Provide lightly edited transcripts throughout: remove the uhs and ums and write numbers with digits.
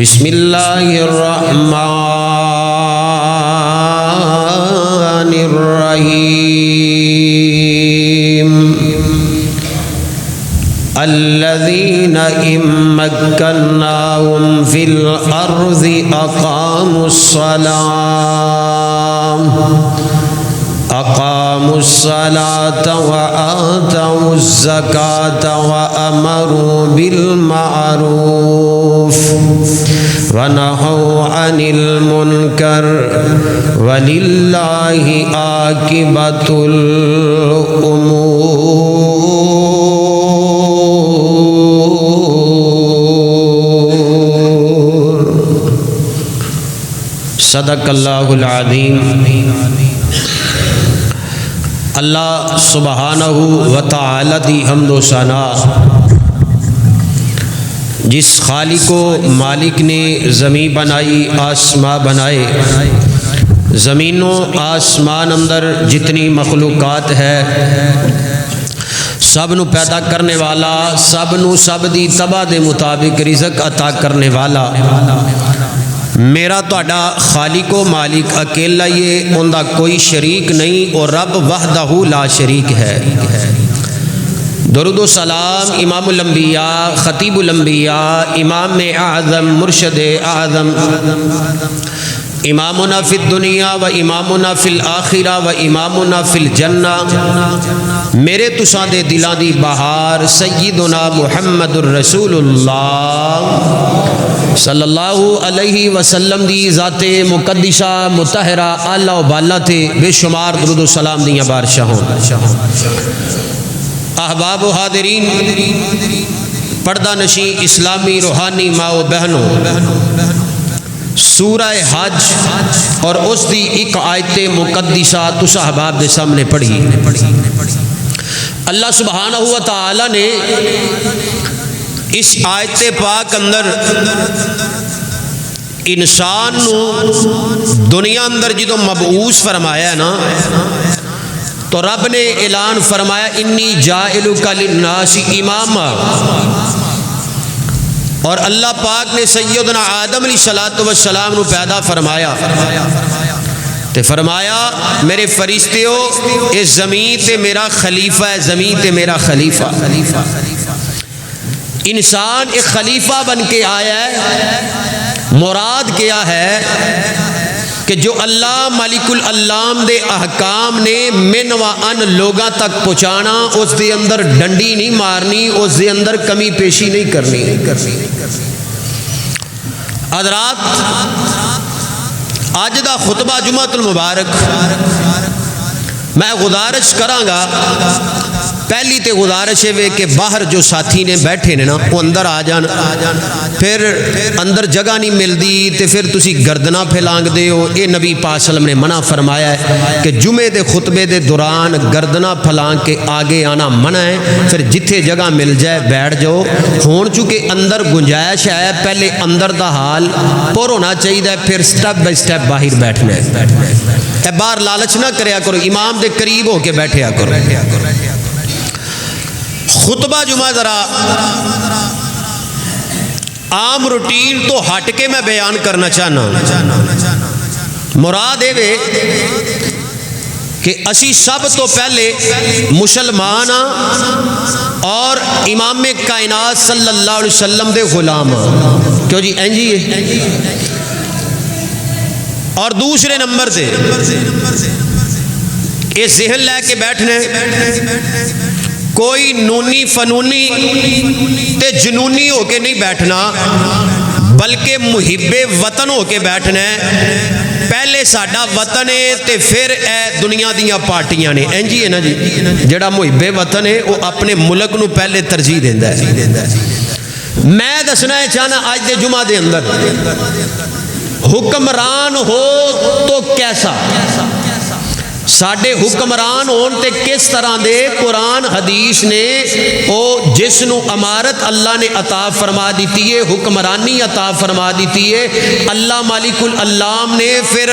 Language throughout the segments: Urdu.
بسم اللہ الرحمن الرحیم الذین ان مکناہم فی الارض اقاموا الصلاة وآتوا الزکاة وأمروا بالمعروف ونهوا عن المنکر وللہ عاقبۃ الامور۔ صدق اللہ العظیم۔ اللہ سبحانہ و تعالی دی حمد و ثنا جس خالق و مالک نے زمین بنائی، آسمان بنائے، زمین و آسمان اندر جتنی مخلوقات ہے سب نو پیدا کرنے والا، سب نو سب دی طبع دے مطابق رزق عطا کرنے والا میرا تہاڈا خالق و مالک اکیلا ہی ہے، اوندا کوئی شریک نہیں، اور رب وحدہ لا شریک ہے۔ درود و سلام امام الانبیاء، خطیب الانبیاء، امام اعظم، مرشد اعظم، امامنا فی الدنیا و امامنا فی الآخرہ و امامنا فی الجنہ، میرے تساں دے دلاں دی بہار سیدنا محمد الرسول اللہ صلی اللہ علیہ وسلم دی ذات مقدسہ مطہرہ اعلی و بالا تے بے شمار درود و سلام دیاں بارشاں ہوں۔ احباب و حاضرین، پردہ نشین اسلامی روحانی ماں و بہنوں، سورہ حج اور اس دی ایک آیت مقدسہ تس احباب دے سامنے پڑھی۔ اللہ سبحانہ و تعالی نے اس آیت پاک اندر انسان نو دنیا اندر جدو مبعوث فرمایا ہے نا، تو رب نے اعلان فرمایا انی جاعلک للناس اماما، اور اللہ پاک نے سیدنا آدم علیہ السلام نو پیدا فرمایا تے فرمایا میرے فرشتیو اس زمین تے میرا خلیفہ ہے، زمین تے میرا خلیفہ۔ انسان ایک خلیفہ بن کے آیا ہے، مراد کیا ہے کہ جو اللہ مالک العلام دے احکام نے من و ان لوگاں تک پہنچانا، اس دے اندر ڈنڈی نہیں مارنی، اس دے اندر کمی پیشی نہیں کرنی۔ حضرات، آج دا خطبہ جمعۃ المبارک میں گزارش کراں گا، پہلی تے گزارش ہے کہ باہر جو ساتھی نے بیٹھے نے نا وہ اندر آ جان، پھر اندر جگہ نہیں ملدی تے پھر تسی گردنا پھیلانگ دے ہو۔ اے نبی پاک صلی اللہ علیہ وسلم نے منع فرمایا ہے کہ جمعے دے خطبے دے دوران گردنا پھیلانگ کے آگے آنا منع ہے، پھر جتھے جگہ مل جائے بیٹھ جاؤ۔ ہون چونکہ اندر گنجائش ہے، پہلے اندر دا حال پر ہونا چاہیے، پھر سٹیپ بائی سٹیپ باہر بیٹھنا ہے۔ اے باہر لالچ نہ کریا کرو، امام دے قریب ہو کے بیٹھیا کرو۔ خطبہ جمعہ ذرا عام روٹین تو ہٹ کے میں بیان کرنا چاہنا ہوں۔ مراد ہے کہ اسی سب تو پہلے مسلمان اور امام کائنات صلی اللہ علیہ وسلم دے غلام، کیوں جی این جی ہے۔ اور دوسرے نمبر سے یہ ذہن لے کے بیٹھنے کوئی نونی فنونی تے جنونی ہو کے نہیں بیٹھنا، بلکہ محب وطن ہو کے بیٹھنا ہے۔ پہلے ساڈا وطن ہے تے پھر اے دنیا دیاں پارٹیاں نے، این جی ہے نا جی۔ جڑا محب وطن ہے وہ اپنے ملک نو پہلے ترجیح دیندا ہے۔ میں دسنا ہے چاہنا آج دے جمعہ دے اندر حکمران ہو تو کیسا، ساڈے حکمران ہون تے کس طرح دے، قرآن حدیث نے او جس نو امارت اللہ نے عطا فرما دیتی ہے، حکمرانی عطا فرما دیتی ہے، اللہ مالک العلام نے پھر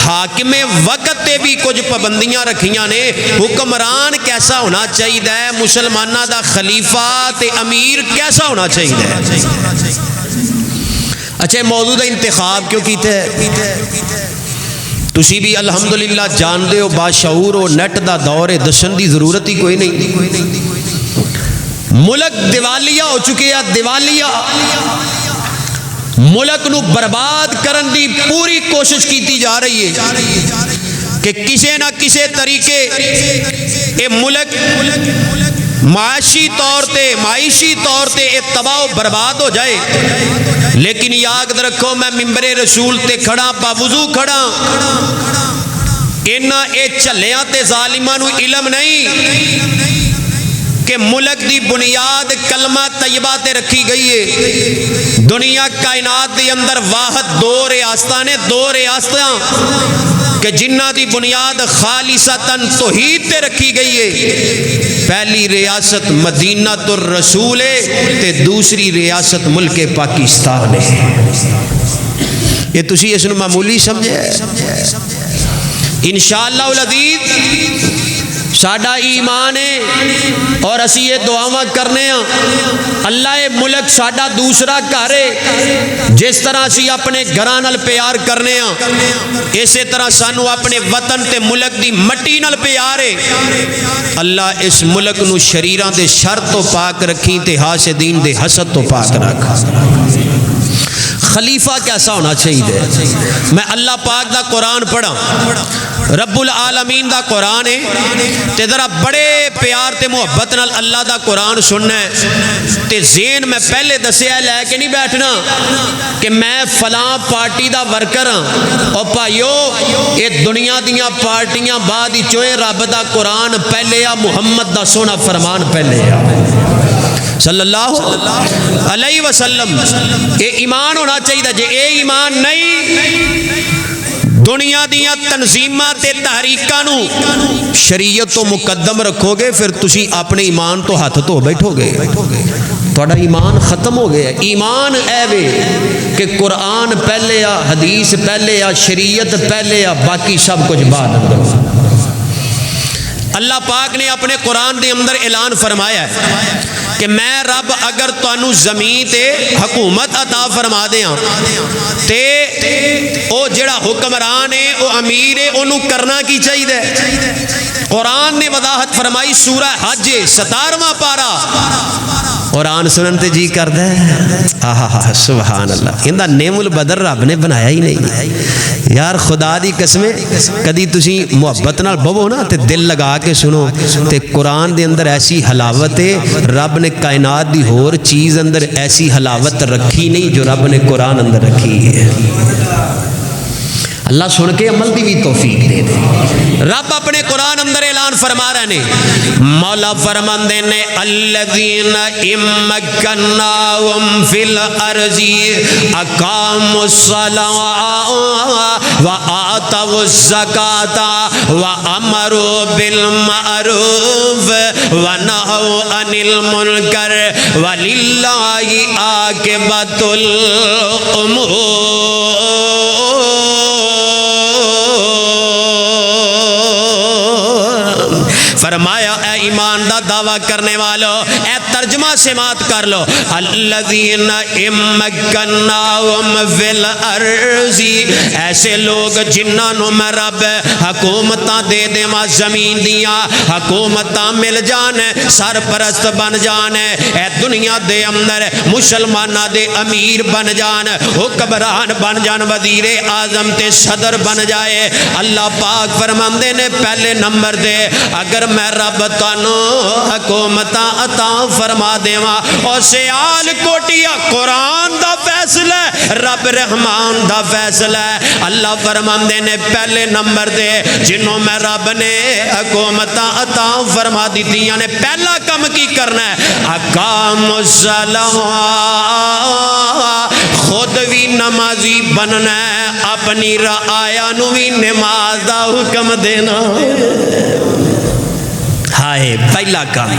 حاکم وقت تے بھی کچھ پابندیاں رکھیاں نے۔ حکمران کیسا ہونا چاہیے، مسلمانہ دا خلیفہ تے امیر کیسا ہونا چاہیے۔ اچھا موضوع دا انتخاب کیوں کیتا ہے؟ تسی بھی الحمدللہ جان دے ہو، باشعور ہو، نیٹ دا دور ہے، دسن دی ضرورت ہی کوئی نہیں۔ ملک دیوالیہ ہو چکے ہیں، دیوالیہ ملک نو برباد کرن دی پوری کوشش کیتی جا رہی ہے کہ کسے نہ کسے طریقے اے ملک معاشی طور تے تباہ و برباد ہو جائے۔ لیکن یاد رکھو میں ممبر رسول تے کھڑا باوضو کھڑا، انہاں اے چلیاں تے ظالماں نو علم نہیں کہ ملک دی بنیاد کلمہ طیبہ تے رکھی گئی ہے۔ دنیا کائنات دی اندر واحد دو ریاستاں نے، دو ریاستاں کہ جنہ دی بنیاد خالصتاً توحید تے رکھی گئی ہے۔ پہلی ریاست مدینہ الرسول ہے تے دوسری ریاست ملک پاکستان ہے۔ یہ تسی اس نو معمولی سمجھے؟ انشاءاللہ العزیز ساڈا ایمان ہے اور اسی یہ دعاواں کرنے ہیں اللہ ملک ساڈا دوسرا گھر ہے۔ جس طرح اسی اپنے گھراں نال پیار کرنے ہیں اسی طرح سانو اپنے وطن تے ملک دی مٹی نال پیار ہے۔ اللہ اس ملک نو شریراں دے شر تو پاک رکھی تے حاسدین دے حسد تو پاک رکھ۔ خلیفہ کیسا ہونا چاہیے؟ میں اللہ پاک دا قرآن پڑھا، رب العالمین دا قرآن ہے تے ذرا بڑے پیار تے محبت نال اللہ دا قرآن سننا ہے تے ذہن میں پہلے دسیا لے کے نہیں بیٹھنا کہ میں فلاں پارٹی دا ورکر ہاں۔ اور بھائیو یہ دنیا دیاں پارٹیاں بعد چوئے، رب دا قرآن پہلے آ، محمد دا سونا فرمان پہلے آ صلی اللہ علیہ وسلم۔ یہ ایمان ہونا چاہیے۔ جے اے ایمان نہیں، دنیا دیاں تنظیمات تے تحریکاں نو شریعت تو مقدم رکھو گے، پھر تسی اپنے ایمان تو ہاتھ تو بیٹھو گے، تھوڑا ایمان ختم ہو گیا۔ ایمان اے وے کہ قرآن پہلے آ، حدیث پہلے آ، شریعت پہلے آ، باقی سب کچھ بعد اندر۔ اللہ پاک نے اپنے قرآن دے اندر اعلان فرمایا ہے کہ میں رب اگر تانوں زمین تے حکومت عطا فرما دیاں تے او جڑا حکمران ہے او امیر ہے، انہوں کرنا کی چاہیے؟ قرآن نے وضاحت فرمائی، سورہ حج 17واں پارا۔ قرآن سنن تے جی کر دے آہا سبحان اللہ، اندہ نعم البدر رب نے بنایا ہی نہیں یار۔ خدا دی قسمیں کدی تسی محبت نال بہو نا تے دل لگا کے سنو تے قرآن دے اندر ایسی حلاوت ہے، رب نے کائنات دی ہور چیز اندر ایسی حلاوت رکھی نہیں جو رب نے قرآن اندر رکھی ہے۔ اللہ سن کے عمل دی بھی توفیق دے دے۔ رب اپنے قرآن اندر اعلان فرما رہے نے، مولا فرماندے نے الذین امکناہم فی الارض اقاموا الصلاۃ وآتوا الزکاۃ وامروا بالمعروف ونہوا عن المنکر وللہ عاقبۃ الامور۔ فرمایا اے ایمان دا دعویٰ کرنے والو، اے ترجمہ سماعت کر لو، الذین امکناہم فی الارض، ایسے لوگ جنہاں میں رب حکومتاں دے دے ماں زمین دیاں، حکومتاں مل جان، سرپرست بن جان، اے دنیا دے اندر مسلمانہ دے امیر بن جان، حکمران بن جان، وزیر اعظم تے صدر بن جائے۔ اللہ پاک فرماندے نے پہلے نمبر دے اگر میں رب تانو حکومتاں عطا فرما دیواں، اور سیال کوٹیا قرآن دا فیصلہ ہے، رب رحمان دا فیصلہ ہے۔ اللہ فرماندے نے پہلے نمبر دے جنہوں میں رب نے حکومتاں عطا فرما دیتیاں نے پہلا کم کی کرنا ہے، اقام الصلاۃ، خود بھی نمازی بننا ہے، اپنی رعایا نو بھی نماز دا حکم دینا۔ ہائے پہلا کام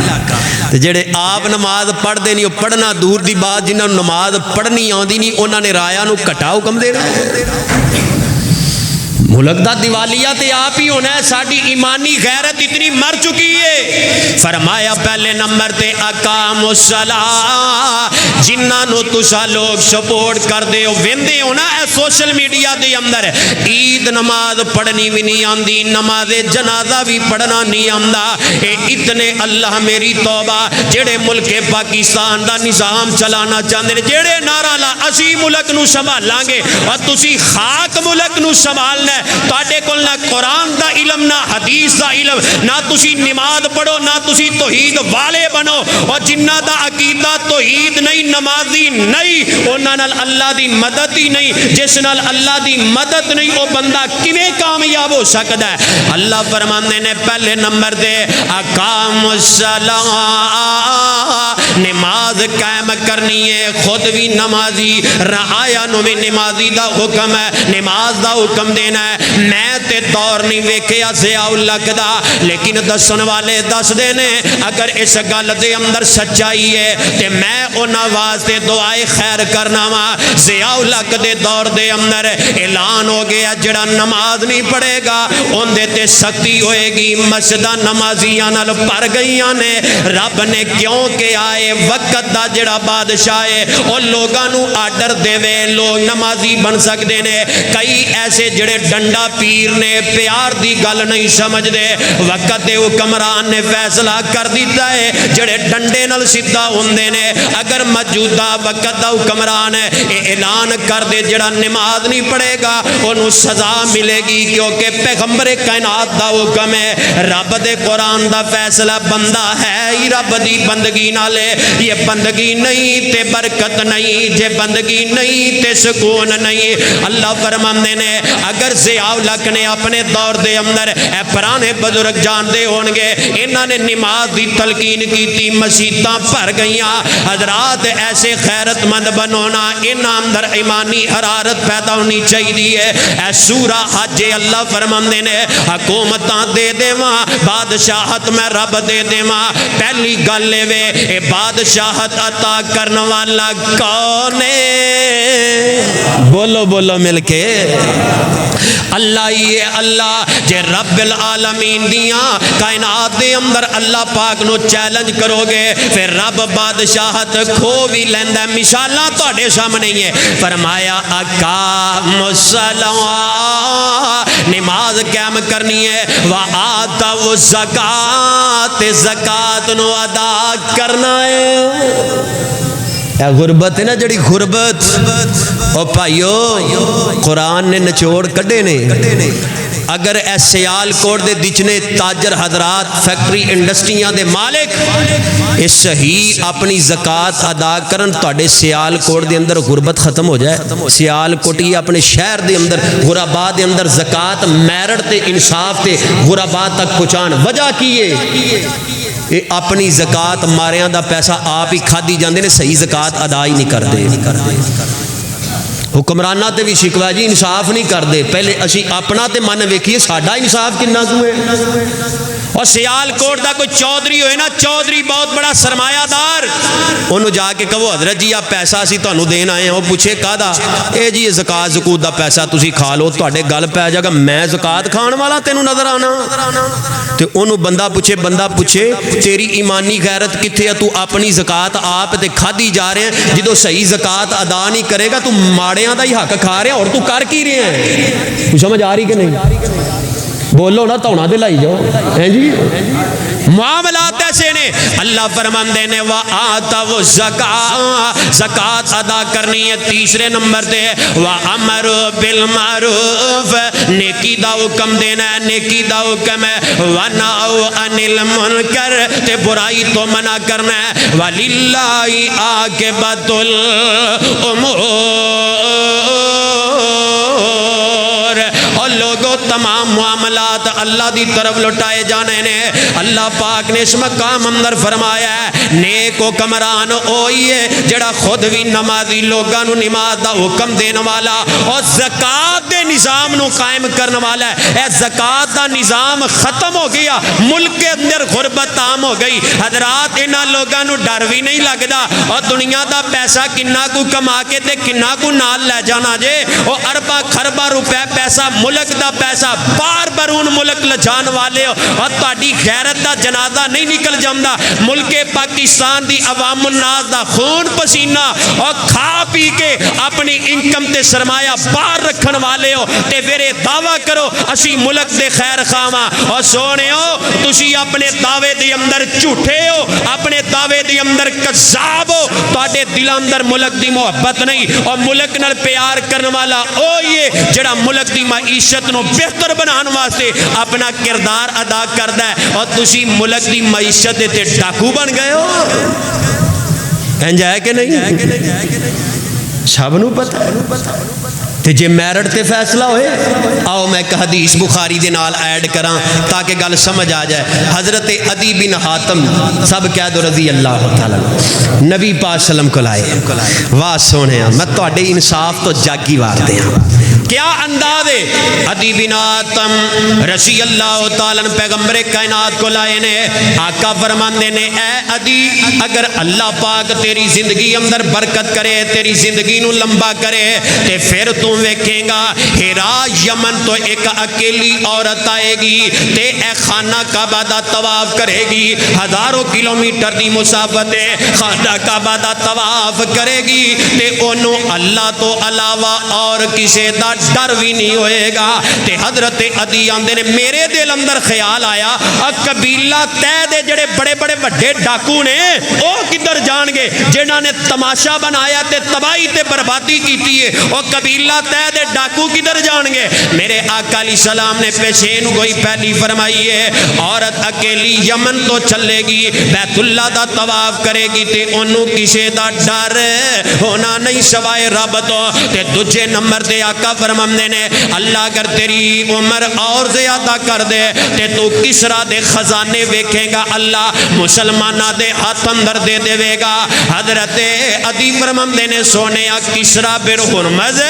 جڑے آپ نماز پڑھ دے نہیں، پڑھنا دور دی بات، جنہوں نماز پڑھنی آندی نہیں انہوں نے رایا نو کٹا حکم دے رہا۔ ملک دا دیوالیہ تے آپ ہی ہونا ہے. ساڈی ایمانی غیرت اتنی مر چکی ہے. فرمایا پہلے نمبر تے اقام الصلاۃ. جنہاں نو تسا لوگ سپورٹ کر دے ہو ویندے ہو نا اے سوشل میڈیا دے اندر, عید نماز پڑھنی بھی نہیں آندی, نماز جنازہ بھی پڑھنا نہیں آندا. اے اتنے اللہ میری توبہ جڑے ملک پاکستان دا نظام چلانا چاہندے نے, جڑے نعرہ لا اسی ملک نو سنبھالاں گے اور تسی خاک ملک نو سنبھالنا ہے. تواڈے کول نہ قرآن دا علم نہ حدیث دا علم, نہ تسی نماز پڑھو نہ تسی توحید والے بنو. اور جنہ دا عقیدہ توحید نہیں, نمازی نہیں, انہاں نال اللہ دی مدد ہی نہیں. جس نال اللہ دی مدد نہیں وہ بندہ کیویں کامیاب ہو سکدا ہے؟ اللہ فرماندے نے پہلے نمبر دے اقام الصلاۃ, نماز قائم کرنی ہے. خود بھی نمازی, رعایا نو بھی نمازی دا حکم ہے, نماز دا حکم دینا ہے. میں تے دور نہیں ویکھیا ضیاء الحق دا, لیکن دسن والے دس دے نے اگر اس گل دے اندر سچائی ہے تے میں انہاں واسطے دعائے خیر کرنا وا. ضیاء الحق دے دور دے اندر اعلان ہو گیا جڑا نماز نہیں پڑھے گا اون دے تے سختی ہوئے گی. مسجداں نمازیاں نال بھر گئیاں نے. رب نے کیوں کہ آئے وقت دا جڑا بادشاہ ہے او لوگاں نو آرڈر دے وے لوگ نمازی بن سکدے نے. کئی ایسے جڑے ڈنڈا پیر نے, پیار دی گل نہیں سمجھ دے, وقت دے حکمران نے فیصلہ کر دیتا ہے جڑے ڈنڈے نال سیدھا ہوندے نے. اگر موجودہ وقت دا حکمران ہے اعلان کر دے جڑا نماز نہیں پڑھے گا انہوں سزا ملے گی, کیونکہ پیغمبر کائنات دا حکم ہے. رب دے قرآن دا فیصلہ بندہ ہے ہی رب دی بندگی نالے. یہ بندگی نہیں تے برکت نہیں, جے بندگی نہیں تے سکون نہیں. اللہ فرماندے نے اگر ضیاء الحق نے اپنے دور دے اندر اے پرانے بزرگ جان دے ہون گے, انہاں نے نماز دی تلقین کیتی, مسجداں بھر گئیاں. حضرات ایسے خیرت مند بنونا, انہاں اندر ایمانی حرارت پیدا ہونی چاہیے. اے سورہ حج اللہ فرماندے نے حکومتاں دے دیواں, بادشاہت میں رب دے دیواں. پہلی گل وے اے بادشاہت عطا کرن والا کون ہے؟ بولو بولو مل کے, اللہ ہی ہے. اللہ جے رب العالمین دیاں کائنات دے اندر اللہ پاک نو چیلنج کرو گے پھر رب بادشاہت کھو بھی لیندا ہے. مثالاں تواڈے سامنے ہی ہے. فرمایا اقام الصلاۃ, نماز قائم کرنی ہے. وآتوا الزکات, زکات نو ادا کرنا ہے. اے غربت ہے نا جڑی غربت, او بھائیو قرآن نے نچوڑ کڈے نے. اگر اے سیال کوٹ دے دچنے تاجر حضرات, فیکٹری انڈسٹریاں دے مالک اے صحیح اپنی زکات ادا کرن, تواڈے سیال کوٹ دے اندر غربت ختم ہو جائے. سیال کوٹی اپنے شہر دے اندر غربا دے اندر زکات میرٹ تے انصاف تے غربا تک پہنچان. وجہ کی ہے اے اپنی زکات ماریاں دا پیسہ آپ ہی کھادی جاندے نے, صحیح زکات ادا ہی نہیں کردے. حکمرانہ تے بھی شکوا جی انصاف نہیں کردے. پہلے اسی اپنا تے من ویکھیے ساڈا انصاف کنا کوئے. اور سیال کوٹ دا کوئی چودھری ہوئے نا, چودھری بہت بڑا سرمایہ دار, انہوں جا کے کہو حضرت جی آپ پیسہ اسی تانوں دین آئے ہیں. وہ پوچھے کہدا اے جی زکات زکوت دا پیسہ تسی کھا لو, تواڈے گل پہ جائے گا میں زکات کھان والا تینوں نظر آنا. تے انہوں بندہ پوچھے تیری ایمانی غیرت کتھے ہے, تو اپنی زکات آپ تے کھادی جا رہے ہیں. جدو صحیح زکات ادا نہیں کرے گا تو ماڑیاں دا ہی حق کھا رہے ہیں, اور تو کر کی رہے ہیں. تو سمجھ آ رہی کہ نہیں؟ بولو نا, تونا دے لائی جاؤ ہیں جی. معاملات ایسے نے. اللہ فرماندے نے وآتوا الزکات, زکات ادا کرنی ہے. تیسرے نمبر تے وامروا بالمعروف, نیکی دا حکم دینا ہے, نیکی دا حکم ہے. ونہوا عن المنکر, تے برائی تو منع کرنا ہے. وللہ عاقبۃ الامور, اور لوگوں تمام معاملات اللہ دی طرف لٹائے جانے نے۔ اللہ پاک نے اس مقام اندر فرمایا ہے نیک حکمران اوہی ہے جڑا خود بھی نمازی لوگاں نو نماز دا حکم دینے والا اور زکات دے نظام نو قائم کرنے والا ہے۔ اے زکات دا نظام ختم ہو گیا، ملک کے اندر غربت عام ہو گئی۔ حضرات انہاں لوگاں نو ڈر بھی نہیں لگدا اور دنیا دا پیسہ کنا کو کما کے تے کنا کو نال لے جانا جے، او اربا خربا روپے پیسہ ملک دا پیسہ بار برون ملک لجان والے ہو اور تہاڈی غیرت دا جنازہ نہیں نکل جاندا۔ ملک پاکستان دی عوام الناس دا خون پسینہ اور کھا پی کے اپنی انکم تے سرمایہ باہر رکھن والے ہو تے پھر دعویٰ کرو اسی ملک دے خیر خواہاں اور سونے ہو تسی اپنے دعوے دے اندر جھوٹے ہو، اپنے دعوے دے اندر کذاب ہو، تہاڈے دل اندر ملک دی محبت نہیں اور ملک نال پیار کرنے والا او یہ جڑا ملک دی معیشت نو بہتر بنان واسطے اپنا کردار ادا کردا ہے اور تسی ملک دی معیشت تے ڈاکو بن گئے ہو۔ انج ہے کہ نہیں؟ سب نو پتہ ہے تے جے میرٹ تے فیصلہ ہوئے آؤ میں ایک حدیث بخاری دے نال ایڈ کراں تاکہ گل سمجھ آ جائے۔ حضرت عدی بن حاتم سب کہہ دو رضی اللہ تعالی نبی پاک سلم کو لائے واہ سونے میں تہاڈے انصاف تو جاگی وار دیاں کیا انداز ہے۔ عدی بن حاتم رضی اللہ تعالی پیغمبر کائنات کو لائے نے، آقا فرماندے نے اے عدی اگر اللہ پاک تیری زندگی اندر برکت کرے، تیری زندگی نو لمبا کرے تے پھر تو ویکھیں گا ہیرا یمن تو ایک اکیلی عورت آئے گی تے اے خانہ کعبہ دا طواف کرے گی، ہزاروں کلومیٹر دی مسافت ہے، خانہ کعبہ دا طواف کرے گی تے انہوں اللہ تو علاوہ اور کسے دا ڈر بھی نہیں ہوئے گا۔ تے حضرت عدی آندے نے میرے دل اندر خیال آیا قبیلہ تے دے جڑے بڑے بڑے وڈے ڈاکو نے او کدھر جان گے جنہاں نے تماشا بنایا تے تباہی تے بربادی کیتی ہے، او قبیلہ تے دے ڈاکو کدھر جان گے۔ میرے آقا علیہ السلام نے پیشین گوئی پہلی فرمائی ہے عورت اکیلی یمن تو چلے گی بیت اللہ دا طواف کرے گی تے انہوں کسے دا ڈر ہونا نہیں سوائے رب تو۔ تے دوجے نمبر دے آقا فرماندے نے اللہ اگر تیری عمر اور زیادہ کر دے تے تو کسرا دے خزانے ویکھے گا اللہ مسلمانہ دے ہاتھ اندر دے دے گا۔ حضرت عدی فرماندے نے سونے کسرا بن ہرمز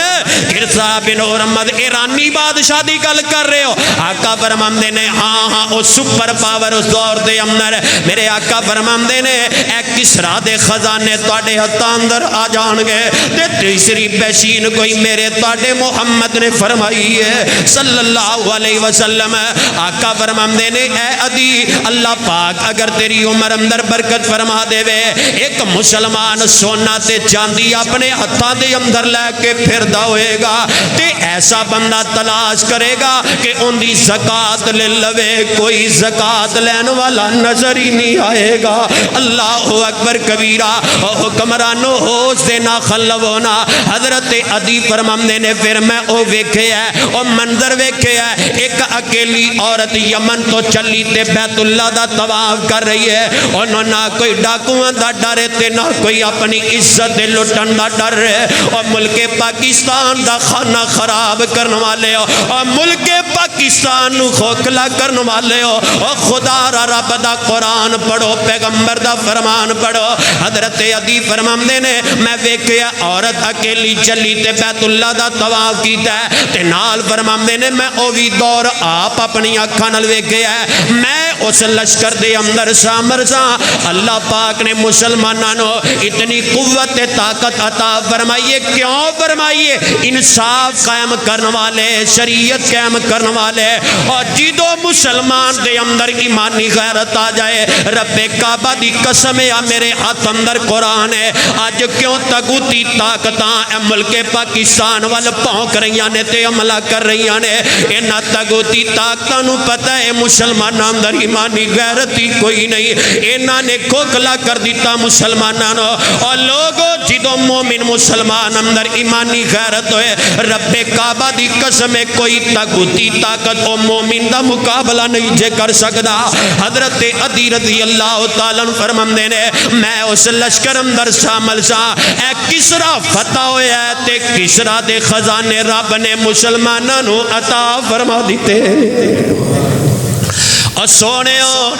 کسرا بن ہرمز ایرانی بادشاہ دی گل کر رہے ہو؟ آقا فرماندے نے ہاں ہاں او سپر پاور اس دور دے اندر میرے آقا فرماندے نے اے کسرا دے خزانے تواڈے ہاتھ اندر آ جان گے۔ تے تیسری پیشین کوئی میرے تواڈے محمد نے فرمائی ہے صلی اللہ علیہ وسلم، آقا فرماندے نے اے عدی اللہ پاک اگر تیری عمر اندر برکت فرما دے وے ایک مسلمان سونا تے چاندی اپنے ہتھاں دے اندر لے کے پھردا ہوئے گا تے ایسا بندہ تلاش کرے گا کہ ان دی زکات لے لوے، کوئی زکات لین والا نظر ہی نہیں آئے گا۔ اللہ اکبر کبیرہ او حکمرانو ہوش دے نہ خلونا۔ حضرت عدی فرماندے نے پھر میں او ویکھے ہے او منظر ویکھے ہے ایک اکیلی عورت یمن تو چلی تے بیت اللہ دا طواف کر رہی ہے، انہوں نہ کوئی ڈاکوؤں دا ڈر تے نہ کوئی اپنی عزت دے لٹن دا ڈر ہے، اور ملک پاکستان دا خانہ خراب کرنے والے ہو اور ملک پاکستان نو کھوکھلا کرنے والے ہو، اور خدا را رب دا قرآن پڑھو، پیغمبر دا فرمان پڑھو۔ حضرت عدی فرماندے نے میں ویکھیا عورت اکیلی چلی تے بیت اللہ دا طواف کیتا ہے تے نال فرماندے نے میں او وی دور آپ اپنی اکھاں نال ویکھیا ہے، میں اس لشکر دے اندر شامل ساں۔ اللہ پاک نے مسلماناں نو اتنی قوت طاقت عطا فرمائیے، کیوں فرمائیے؟ انصاف قائم کرنے والے، شریعت قائم کرنے والے، اور جدو مسلمان دے اندر ایمانی غیرت آ جائے رب کعبہ دی قسم ہے میرے ہاتھ اندر قرآن ہے، آج کیوں تغوتی طاقتاں اے ملک پاکستان وال پونک رہیاں نے تے حملہ کر رہیاں نے، انہاں تغوتی طاقتاں نو پتہ ہے مسلماناں اندر ایمانی غیرت ہی کوئی نہیں، انہاں نے کھوکھلا کر دیتا مسلماناں نو، اور لوگوں جدو مومن مسلمان اندر ایمانی غیرت ہوئے رب کعبہ دی قسم ہے کوئی تغوتی طاقت او مومن دا مقابلہ نہیں جے کر سکدا۔ حضرت عدی رضی اللہ تعالیٰ فرماندے نے میں اس لشکر اندر شامل سا، اے کسرا فتح ہویا ہے تے کسرا دے خزانے رب نے مسلمانوں نو عطا فرما دیتے۔ اور سونےو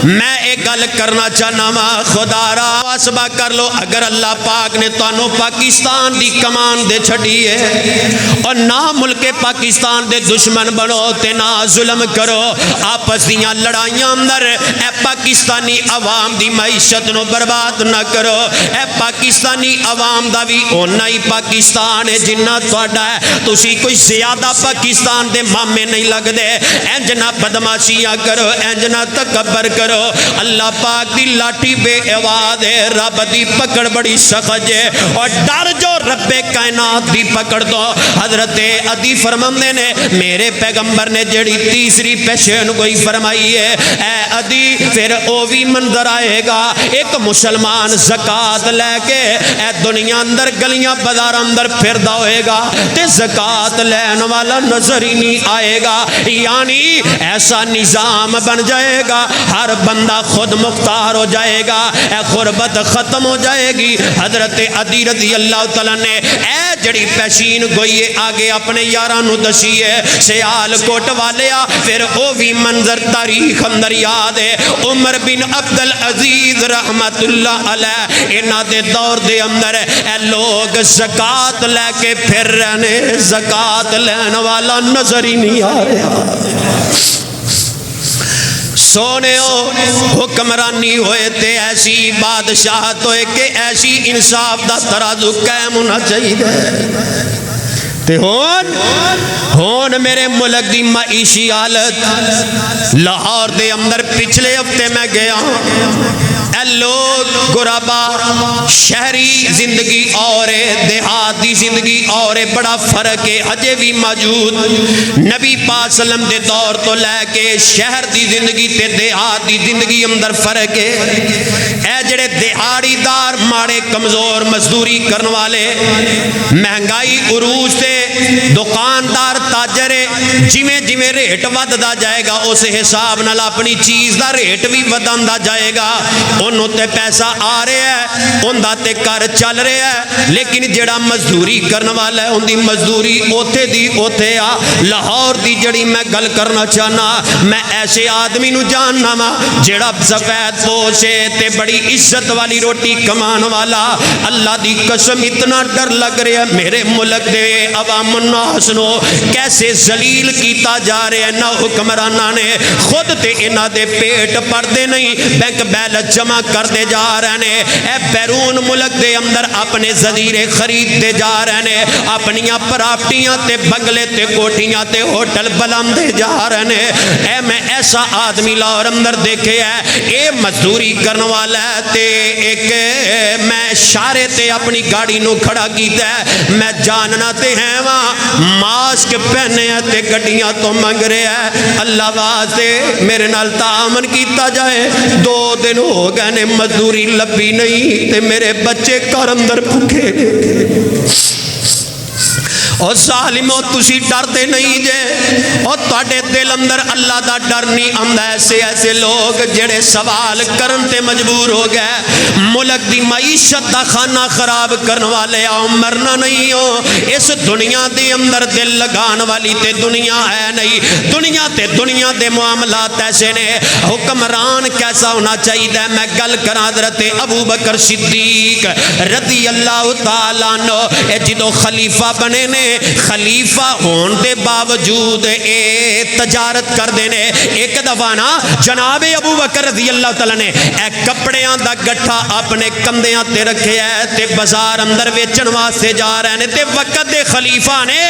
میں ایک گل کرنا چاہنا وا، خدا را واسبہ کر لو، اگر اللہ پاک نے تانوں پاکستان دی کمان دے چھڑی ہے اور نہ ملک پاکستان دے دشمن بنو تے نہ ظلم کرو، آپس دیاں لڑائیاں اندر اے پاکستانی عوام دی معیشت نو برباد نہ کرو، اے پاکستانی عوام دا بھی اونا ہی پاکستان ہے جنہ تہاڈا ہے، تسی کوئی زیادہ پاکستان دے مامے نہیں لگ دے، انجنا بدماشیاں کرو، انجنا تکبر کرو، اللہ پاک دی لاٹھی بے عواد ہے، رب دی پکڑ بڑی سخت ہے، اور ڈر جو رب کائنات دی پکڑ دو۔ حضرت عدی فرماندے نے میرے پیغمبر نے جڑی تیسری پیشین گوئی فرمائی ہے، اے عدی پھر او بھی منظر آئے گا، ایک مسلمان زکات لے کے اے دنیا اندر گلیاں بازار اندر پھردا ہوئے گا تے زکات لین والا نظر ہی نہیں آئے گا، یعنی ایسا نظام بن جائے گا، ہر بندہ خود مختار ہو جائے گا، اے غربت ختم ہو جائے گی۔ حضرت عدی رضی اللہ تعالیٰ نے اے جڑی پیشین گوئی آگے اپنے یارانو دسی ہے، سیال کوٹ والیا پھر او بھی منظر تاریخ اندر یاد ہے، عمر بن عبدالعزیز رحمت اللہ علیہ انہاں دے دور دے اندر اے لوگ زکات لے کے پھر رہنے، زکات لین والا نظر ہی نہیں آ رہا۔ سونےو حکمرانی ہوئے تے ایسی بادشاہت ہوئے کہ ایسی انصاف دا ترازو قائم ہونا چاہیے تے ہون میرے ملک دی معیشی حالت لاہور دے اندر پچھلے ہفتے میں گیا، اے لوگ غربا شہری زندگی اور دیہاتی زندگی اور بڑا فرق ہے اجے بھی موجود، نبی پاک صلی اللہ علیہ وسلم دے دور تو لے کے شہر دی زندگی تے دیہاتی زندگی اندر فرق ہے۔ اے جڑے دیہاڑی دار ماڑے کمزور مزدوری کرن والے مہنگائی عروج تے دکاندار تاجر جویں جویں ریٹ وددا جائے گا اس حساب نال اپنی چیز دا ریٹ بھی وداندا جائے گا، انہوں تے پیسہ آ رہا ہے، ان دا تے کر چل رہا ہے، لیکن جڑا مزدوری کرن والا ہے ان دی مزدوری اوتھے دی اوتھے آ۔ لاہور دی جڑی میں گل کرنا چاہنا، میں ایسے آدمی نو جاننا وا جڑا سفید پوش ہے تے بڑی عزت والی روٹی کمان والا، اللہ دی قسم اتنا ڈر لگ رہا ہے میرے ملک دے عوام الناس نو کیسے ذلیل کیتا جا رہا ہے، نہ حکمرانہ نے خود تے انہاں دے پیٹ پردے نہیں، بینک بیلنس جمع کر دے جا رہے ہیں، اے بیرون ملک دے اندر اپنے ذخیرے خرید دے جا رہے ہیں، اپنیاں پراپرٹیاں تے بنگلے تے کوٹھیاں تے ہوٹل بلندے جا رہے ہیں۔ اے میں ایسا آدمی لاہور اندر دیکھے ہے، اے مزدوری کرنے والا ہے تے ایک میں شارے تے اپنی گاڑی نو کھڑا کیتا ہے، میں جاننا تے ہیں وہاں ماسک پہنے ہیں تے گڈیاں تو منگ رہے ہیں، اللہ واسطے میرے نال تعاون کیتا جائے، 2 دن ہو گئے نے مزدوری لبی نہیں تے میرے بچے گھر اندر بھوکے اور ظالمو تسی ڈر دے نہیں جے، اور تواڈے دل اندر اللہ دا ڈر نہیں آندا، ایسے لوگ جڑے سوال کرن تے مجبور ہو گئے، ملک دی معیشت دا خانہ خراب کرن والے آؤ مرنا نہیں ہو، اس دنیا دے اندر دل لگان والی تے دنیا ہے نہیں، دنیا دے معاملات ایسے نے، حکمران کیسا ہونا چاہیے، میں گل کراں حضرت ابو بکر صدیق رضی اللہ تعالیٰ عنہ، اے جدو خلیفہ بنے نے، خلیفہ ہون دے باوجود اے تجارت کر دینے، ایک دفعہ نا جناب ابو بکر رضی اللہ تعالیٰ نے اے کپڑیاں دا گٹھا اپنے کندیاں تے رکھے ہے تے بازار اندر ویچن واسطے جا رہے ہیں تے وقت دے خلیفہ نے،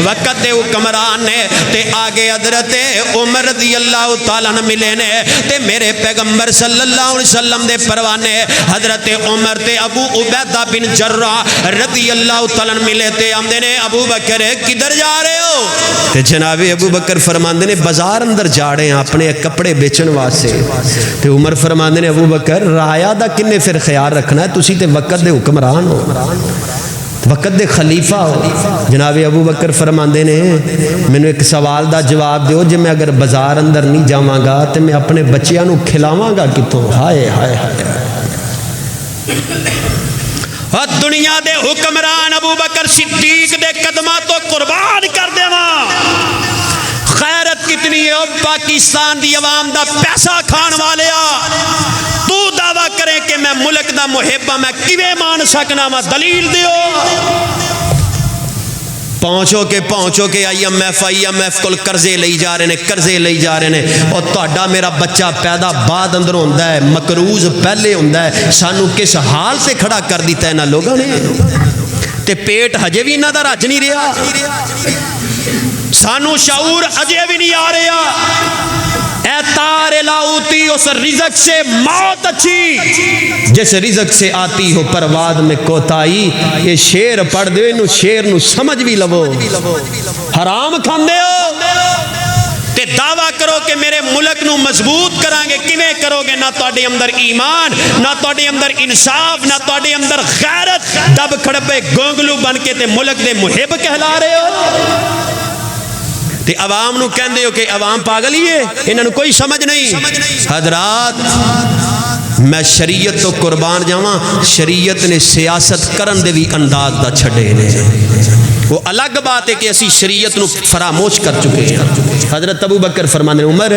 وقت دے حکمران نے تے آگے حضرت عمر رضی اللہ تعالیٰ نے ملے نے تے میرے پیغمبر صلی اللہ علیہ وسلم دے پروانے حضرت عمر تے ابو عبیدہ بن جراح رضی اللہ تعالیٰ نے ملے تے آمدے نے ابو بکر کدھر جا رہے ہو؟ تے جناب ابو بکر فرماندے نے بازار اندر جا رہے ہیں اپنے کپڑے بیچن واسطے، تے عمر فرماندے نے ابو بکر رایا دا کنے پھر خیال رکھنا ہے، تسی تے وقت دے حکمران ہو، وقت دے خلیفہ ہو۔ جناب ابو بکر فرماندے نے مینوں ایک سوال دا جواب دیو، جے میں اگر بازار اندر نہیں جاواں گا تے میں اپنے بچیاں نو کھلاواں گا کتوں؟ ہائے ہائے ہائے، اور دنیا دے حکمران ابو بکر صدیق دے قدماں تو قربان پاکستان دی عوام دا پیسہ کھان والیا تو دعویٰ کرے کہ میں ملک دا محب ہاں میں کیویں مان سکنا وا دلیل دیو پہنچو کے آئی ایم ایف کل قرضے لئی جا رہے ہیں اور تہاڈا میرا بچہ پیدا بعد اندر ہوندا ہے مقروض پہلے ہوندا ہے سانو کس حال سے کھڑا کر دیتا ہے انہاں لوگوں نے تے پیٹ ہجے بھی انہاں دا رج نہیں رہا سانو شعور اجے بھی نہیں آ رہا اے تار لاؤتی اس رزق سے موت اچھی جس رزق سے آتی ہو پرواد میں کوتائی یہ شیر پڑھ دے انہوں شیر نو سمجھ بھی لو حرام کھاندے ہو تے دعویٰ کرو کہ میرے ملک نو مضبوط کرانگے کیویں کرو گے نہ تواڈے اندر ایمان نہ تواڈے اندر انصاف نہ تواڈے اندر غیرت دب کھڑپے گونگلو بن کے تے ملک دے محب کہلا رہے ہو تے عوام نو کہندے ہو کہ عوام پاگل ہی ہے انہاں نو کوئی سمجھ نہیں حضرات میں شریعت تو قربان جاواں شریعت نے سیاست کرن دے بھی انداز دا چھڈے نے وہ الگ بات ہے کہ اسی شریعت نو فراموش کر چکے ہیں حضرت ابو بکر فرمانے عمر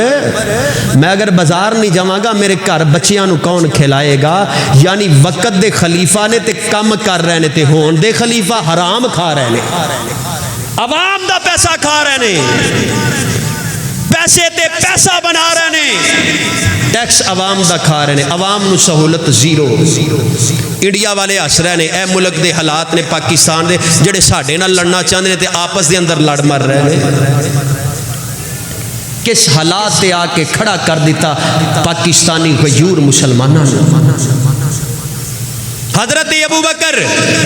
میں اگر بازار نہیں جاواں گا میرے گھر بچیاں نو کون کھلائے گا یعنی وقت دے خلیفہ نے تے کم کر رہے نے تے ہون دے خلیفہ حرام کھا رہے نے عوام دا پیسہ کھا رہے نے پیسے تے پیسہ بنا رہے نے ٹیکس عوام دا کھا رہے نے عوام نو سہولت زیرو انڈیا والے ہس رہے نے اے ملک دے حالات نے پاکستان دے جڑے ساڈے نال لڑنا چاہندے نے تے آپس دے اندر لڑ مر رہے نے کس حالات تے آ کے کھڑا کر دیتا پاکستانی غیور مسلماناں نے حضرت ابو بکر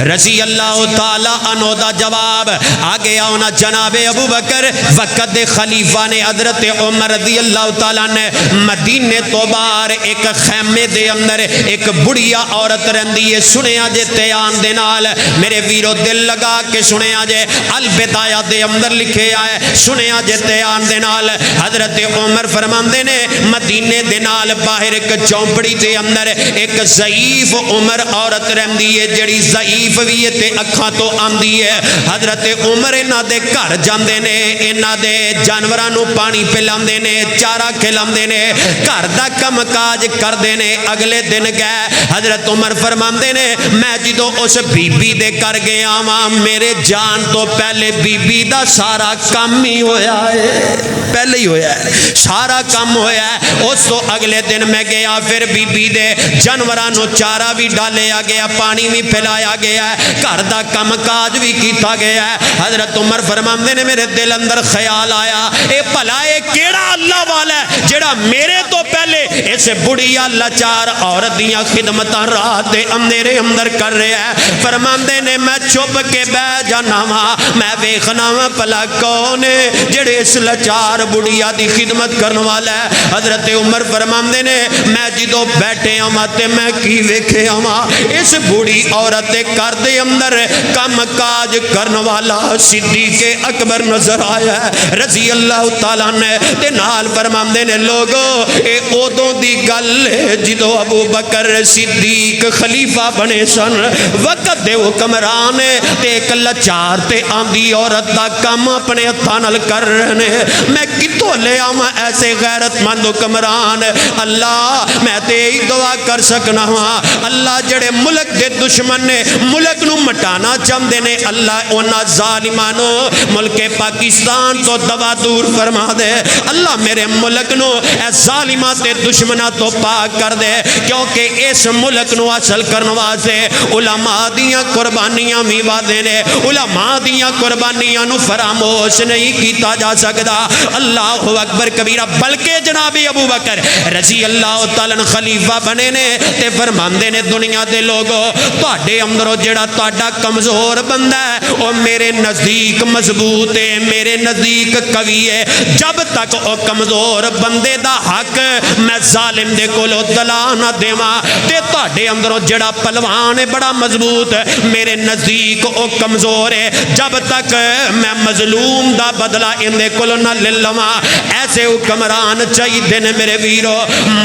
رضی اللہ تعالی عنہ دا جواب آگے آنا جناب ابو بکر وقت دے خلیفہ نے حضرت عمر رضی اللہ تعالی نے مدینے تو باہر ایک خیمے دے اندر ایک بڑیا عورت رہندی ہے سنیا جے تیان دے نال میرے ویرو دل لگا کے سنیا جے البدایہ دے اندر لکھے آئے سنیا جے تیان دے نال حضرت عمر فرماندے نے مدینے دے نال باہر ایک چوپڑی دے اندر ایک ضعیف عمر عورت رہندی ہے جڑی ضعیف بھی ہے تے اکھاں تو آندی ہے حضرت عمر انہاں دے گھر جاندے نے انہاں دے جانوراں نو پانی پلاندے نے چارہ کھلاندے نے گھر دا کم کاج کردے نے اگلے دن گئے حضرت عمر فرماندے نے میں جدوں اس بی بی دے کر گیا واں میرے جان تو پہلے بی بی دا سارا کام ہی ہویا ہے پہلے ہی ہویا ہے سارا کام ہویا ہے اس تو اگلے دن میں گیا پھر بی بی دے جانوراں نو چارہ بھی ڈالیا گیا پانی بھی پلایا گیا ہے گھر دا کم کاج بھی کیتا گیا ہے حضرت عمر فرماندے نے میرے دل اندر خیال آیا اے بھلا اے کیڑا اللہ والا ہے جڑا میرے تو پہلے اس بڑھیا لاچار عورت دیاں خدمتاں رات دے اندھیرے اندر کر رہا ہے فرماندے نے میں چھپ کے بیٹھ جانا وا میں ویکھنا وا بھلا کون ہے جڑے اس لاچار بڑھیا دی خدمت کرن والا ہے حضرت عمر فرماندے نے میں جدوں بیٹھے ہاں تے میں کی ویکھیا وا اس بوڑھی عورت گھر دے اندر کم کاج کرن والا صدیق اکبر نظر آیا ہے رضی اللہ تعالیٰ نے تے نال فرماندے نے لوگو اے اودوں دی گل ہے جدوں ابو بکر صدیق خلیفہ بنے سن وقت دے حکمران تے ایک لاچار تے آندی عورت دا کم اپنے ہتھاں نال کر رہے نے میں کتوں لے آواں ایسے غیرت مند حکمران اللہ میں تے ہی دعا کر سکنا ہاں اللہ جڑے ملک دے دشمن نے ملک نو مٹانا چاہندے نے اللہ انہاں ظالمانوں ملک پاکستان تو دوا دور فرما دے اللہ میرے ملک نو اے ظالماں تے دشمناں تو پاک کر دے کیونکہ اس ملک نو حاصل کرن واسطے علماء دیاں قربانیاں بھی وعدے نے علماء دیاں قربانیاں نو فراموش نہیں کیتا جا سکدا اللہ اکبر کبیرہ بلکہ جناب ابو بکر رضی اللہ تعالیٰ خلیفہ بنے نے تے فرماندے نے دنیا دے لوگو تواڈے اندروں جڑا تواڈا کمزور بندہ ہے او میرے نزدیک مضبوط ہے میرے نزدیک قوی ہے جب تک او کمزور بندے دا حق میں ظالم دے کولوں دلا نہ دیواں تے تواڈے اندروں جڑا پہلوان ہے بڑا مضبوط ہے میرے نزدیک او کمزور ہے جب تک میں مظلوم دا بدلہ ان دے کولوں نہ لے لواں ایسے حکمران چاہیے نے میرے ویرو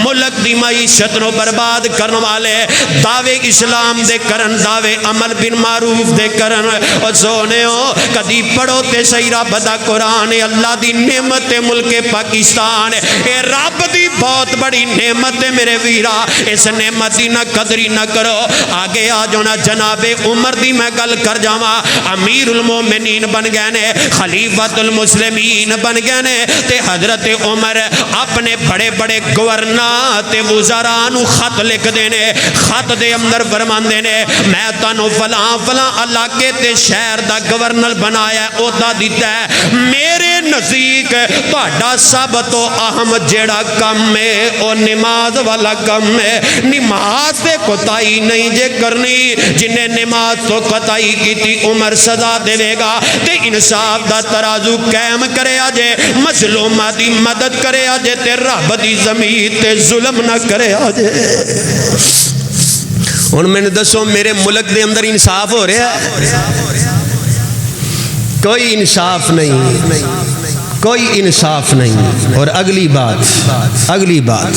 ملک دی معیشت نو برباد کرن والے دعوے اسلام دے کرن دعوے امر بالمعروف دے کرن او سونےو کدی پڑھو تے صحیح رب دا قرآن اللہ دی نعمت ملک پاکستان اے رب دی بہت بڑی نعمت میرے ویرا اس نعمت دی نہ قدری نہ کرو آگے آ جونا جناب عمر دی میں گل کر جاواں امیر المومنین بن گئے نے خلیفۃ المسلمین بن گئے نے تے حضرت عمر اپنے بڑے بڑے گورنر تے وزراء نو خط لکھ دینے خط دے اندر فرماندے نے میں تانوں فلاں فلاں علاقے تے شہر دا گورنر بنایا ہے عہدہ دیتا ہے میرے نزدیک تہاڈا سب تو اہم جیڑا کم ہے او نماز والا کم ہے نماز تے کوتاہی نہیں جے کرنی جنہیں نماز تو قطعی کی تھی عمر سزا دے گا تے انصاف دا ترازو قائم کرے آجے مظلومہ دی مدد کرے آجے تے رب دی زمین تے ظلم نہ کرے آجے ان میں نے دسو میرے ملک دے اندر انصاف ہو رہا ہے کوئی انصاف نہیں کوئی انصاف نہیں اور اگلی بات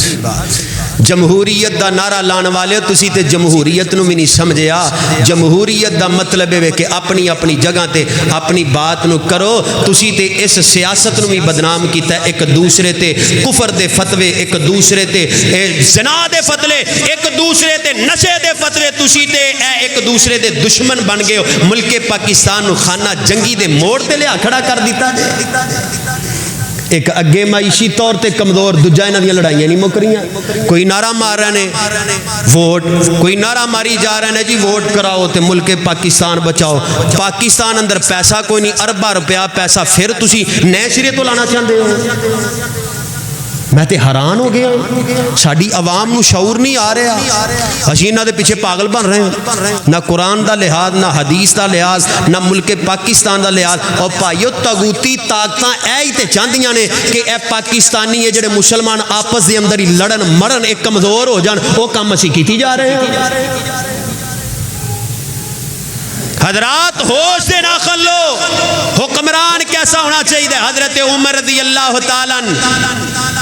جمہوریت دا نعرہ لان والے تسی تے جمہوریت نو بھی نہیں سمجھیا جمہوریت دا مطلب ہے کہ اپنی اپنی جگہ تے اپنی بات نو کرو تسی تے اس سیاست نو بھی بدنام کیتا ہے ایک دوسرے تے کفر دے فتوے ایک دوسرے تے زنا دے فتوے ایک دوسرے تے نشے دے فتوے تسی تے ایک دوسرے دے دشمن بن گئے ہو ملک پاکستان نو خانہ جنگی دے موڑ تے لیا کھڑا کر دیتا ایک اگے معیشی طور تے کمزور دوجا انہاں دیاں لڑائیاں نہیں مک رہیاں کوئی نعرہ مار رہے نے ووٹ کوئی نعرہ ماری جا رہے نے جی ووٹ کراؤ تے ملک پاکستان بچاؤ پاکستان اندر پیسہ کوئی نہیں اربہ روپیہ پیسہ پھر تسی نئے سرے تو لانا چاہتے ہو میں تے حیران ہو گیا ساڈی عوام نو شعور نہیں آ رہا اسی انہاں دے پیچھے پاگل بن رہے ہیں نہ قرآن دا لحاظ نہ حدیث دا لحاظ نہ ملک پاکستان دا لحاظ اور بھائیو تغوتی طاقتاں اے ہی تے چاہندیاں نے کہ اے پاکستانی ہے جڑے مسلمان آپس دے اندر ہی لڑن مرن ایک کمزور ہو جان وہ کام اسی کیتی جا رہے ہیں حضرات ہوش سے نہ کھلو حکمران کیسا ہونا چاہیے حضرت عمر رضی اللہ تعالیٰ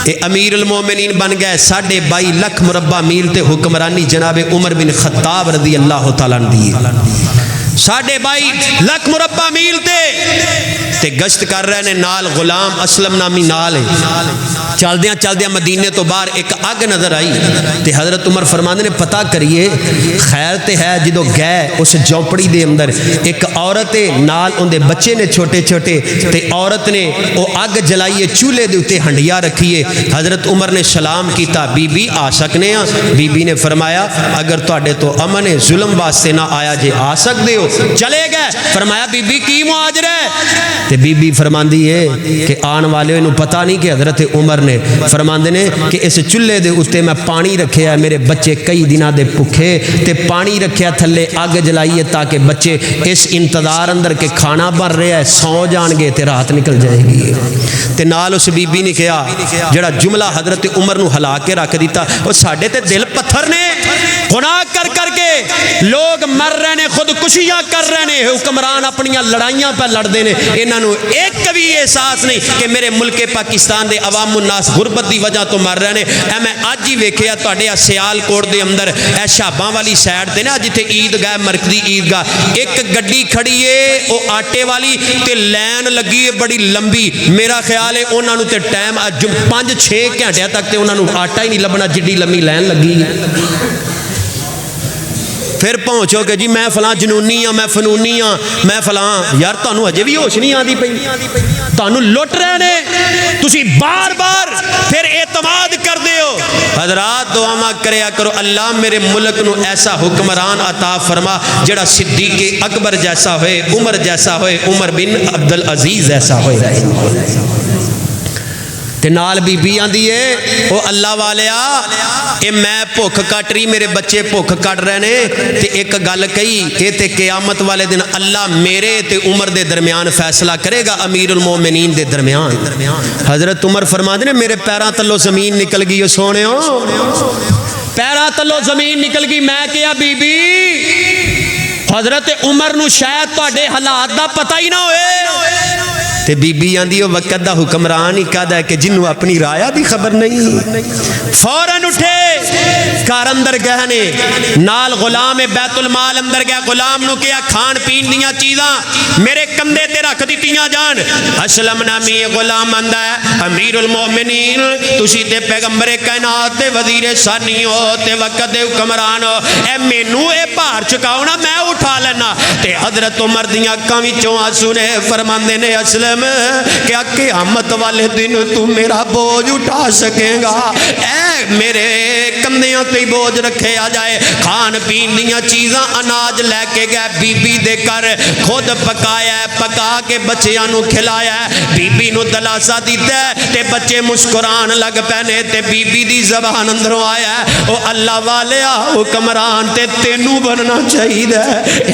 اے امیر المومنین بن گئے 22.5 لاکھ مربع میل تے حکمرانی جناب عمر بن خطاب رضی اللہ تعالیٰ دی 22.5 لاکھ مربع میل تے گشت کر رہے نے نال غلام اسلم نامی نال ہے چل دیاں مدینے تو باہر ایک اگ نظر آئی تے حضرت عمر فرماندے نے پتہ کریے خیر تے ہے جدو گئے اس جھونپڑی دے اندر ایک عورت نال ان دے بچے نے چھوٹے چھوٹے تے عورت نے وہ اگ جلائیے چولہے دے اتے ہنڈیا رکھیے حضرت عمر نے سلام کیتا بی بی آ سکنے ہیں بی بی نے فرمایا اگر تواڈے تو امن ظلم واسطے نہ آیا جے آ سکدے ہو چلے گئے فرمایا بی بی کی مہاجر ہے تے بی بی فرماندی ہے کہ آن والے انہوں پتہ نہیں کہ حضرت عمر نے فرماندے نے کہ اس چولہے دے اتے میں پانی رکھیا ہے میرے بچے کئی دنہ دے پکھے تے پانی رکھیا تھلے آگ جلائیے تاکہ بچے اس انتظار اندر کے کھانا بن رہا ہے سو جان گے تے رات نکل جائے گی تے نال اس بی بی نے کہا جڑا جملہ حضرت عمر نو ہلا کے رکھ دیتا وہ ساڈے تے دل پتھر نے گناہ کر کر کے لوگ مر رہے نے خودکشیاں کر رہے نے حکمران اپنیاں لڑائیاں پہ لڑ دے نے انہاں نو ایک کبھی احساس نہیں کہ میرے ملک پاکستان دے عوام الناس غربت دی وجہ تو مر رہے نے اے میں اج ہی ویکھیا تواڈے سیال کوٹ دے اندر اے شاباں والی سائیڈ تے نا جتھے عیدگاہ مرکزی عیدگاہ ایک گڈی کھڑی ہے او آٹے والی تے لین لگی ہے بڑی لمبی میرا خیال ہے انہاں نو تے ٹائم 5-6 گھنٹے تک تے انہاں نو آٹا ہی نہیں لبنا جڈی لمبی لین لگی ہے پھر پہنچو کہ جی میں فلاں جنونی ہاں میں فنونی ہاں میں فلاں یار تانوں اجے بھی ہوش نہیں آندی پئی تانوں لٹ رہے نے تسی بار بار پھر اعتماد کر دے ہو حضرات دعا کریا کرو اللہ میرے ملک نو ایسا حکمران عطا فرما جڑا صدیق اکبر جیسا ہوئے عمر جیسا ہوئے عمر بن عبدالعزیز جیسا ہوئے تے نال بی بی آندی ہے او اللہ والیا اے میں بھوک کٹ رہی میرے بچے بھوک کٹ رہے نے تے ایک گل کہی اے تے قیامت والے دن اللہ میرے تے عمر دے درمیان فیصلہ کرے گا امیر المومنین دے درمیان حضرت عمر فرماندے نے میرے پیراں تلو زمین نکل گئی سونےو پیراں تلو زمین نکل گئی میں کہیا بی بی حضرت عمر نو شاید تواڈے حالات دا پتہ ہی نہ ہوئے تے بی بی آندی او وقت دا حکمران ہی کہدا ہے کہ جنوں اپنی رایا دی خبر نہیں. فوراً اٹھے گھر اندر گہنے نال غلام بیت المال اندر گیا. غلام نو کیا کھان پین دیاں چیزاں میرے کندھے تے رکھ دتیاں جان. اسلم نامی غلام آندا ہے امیر المومنین تسی تے پیغمبر کائنات تے وزیر ثانی ہو تے وقت دے حکمران ہو, اے مینوں اے بھار چکاؤ نا میں اٹھا لینا. تے حضرت عمر دیاں اکھاں وچوں آنسو نے فرماندے نے اسلم کیا قیامت والے دن تو میرا بوجھ اٹھا سکے گا؟ اے میرے کندھیاں تے بوجھ رکھے آ جائے. کھان پین دیاں چیزاں اناج لے کے گئے بی بی دے کر, خود پکایا ہے, پکا کے بچیاں نو کھلایا ہے, بی بی نو دلاسا دیتا ہے تے بچے مسکران لگ پینے. تے بی بی دی زبان اندروں آیا ہے او اللہ والیا حکمران تے تینوں بننا چاہیے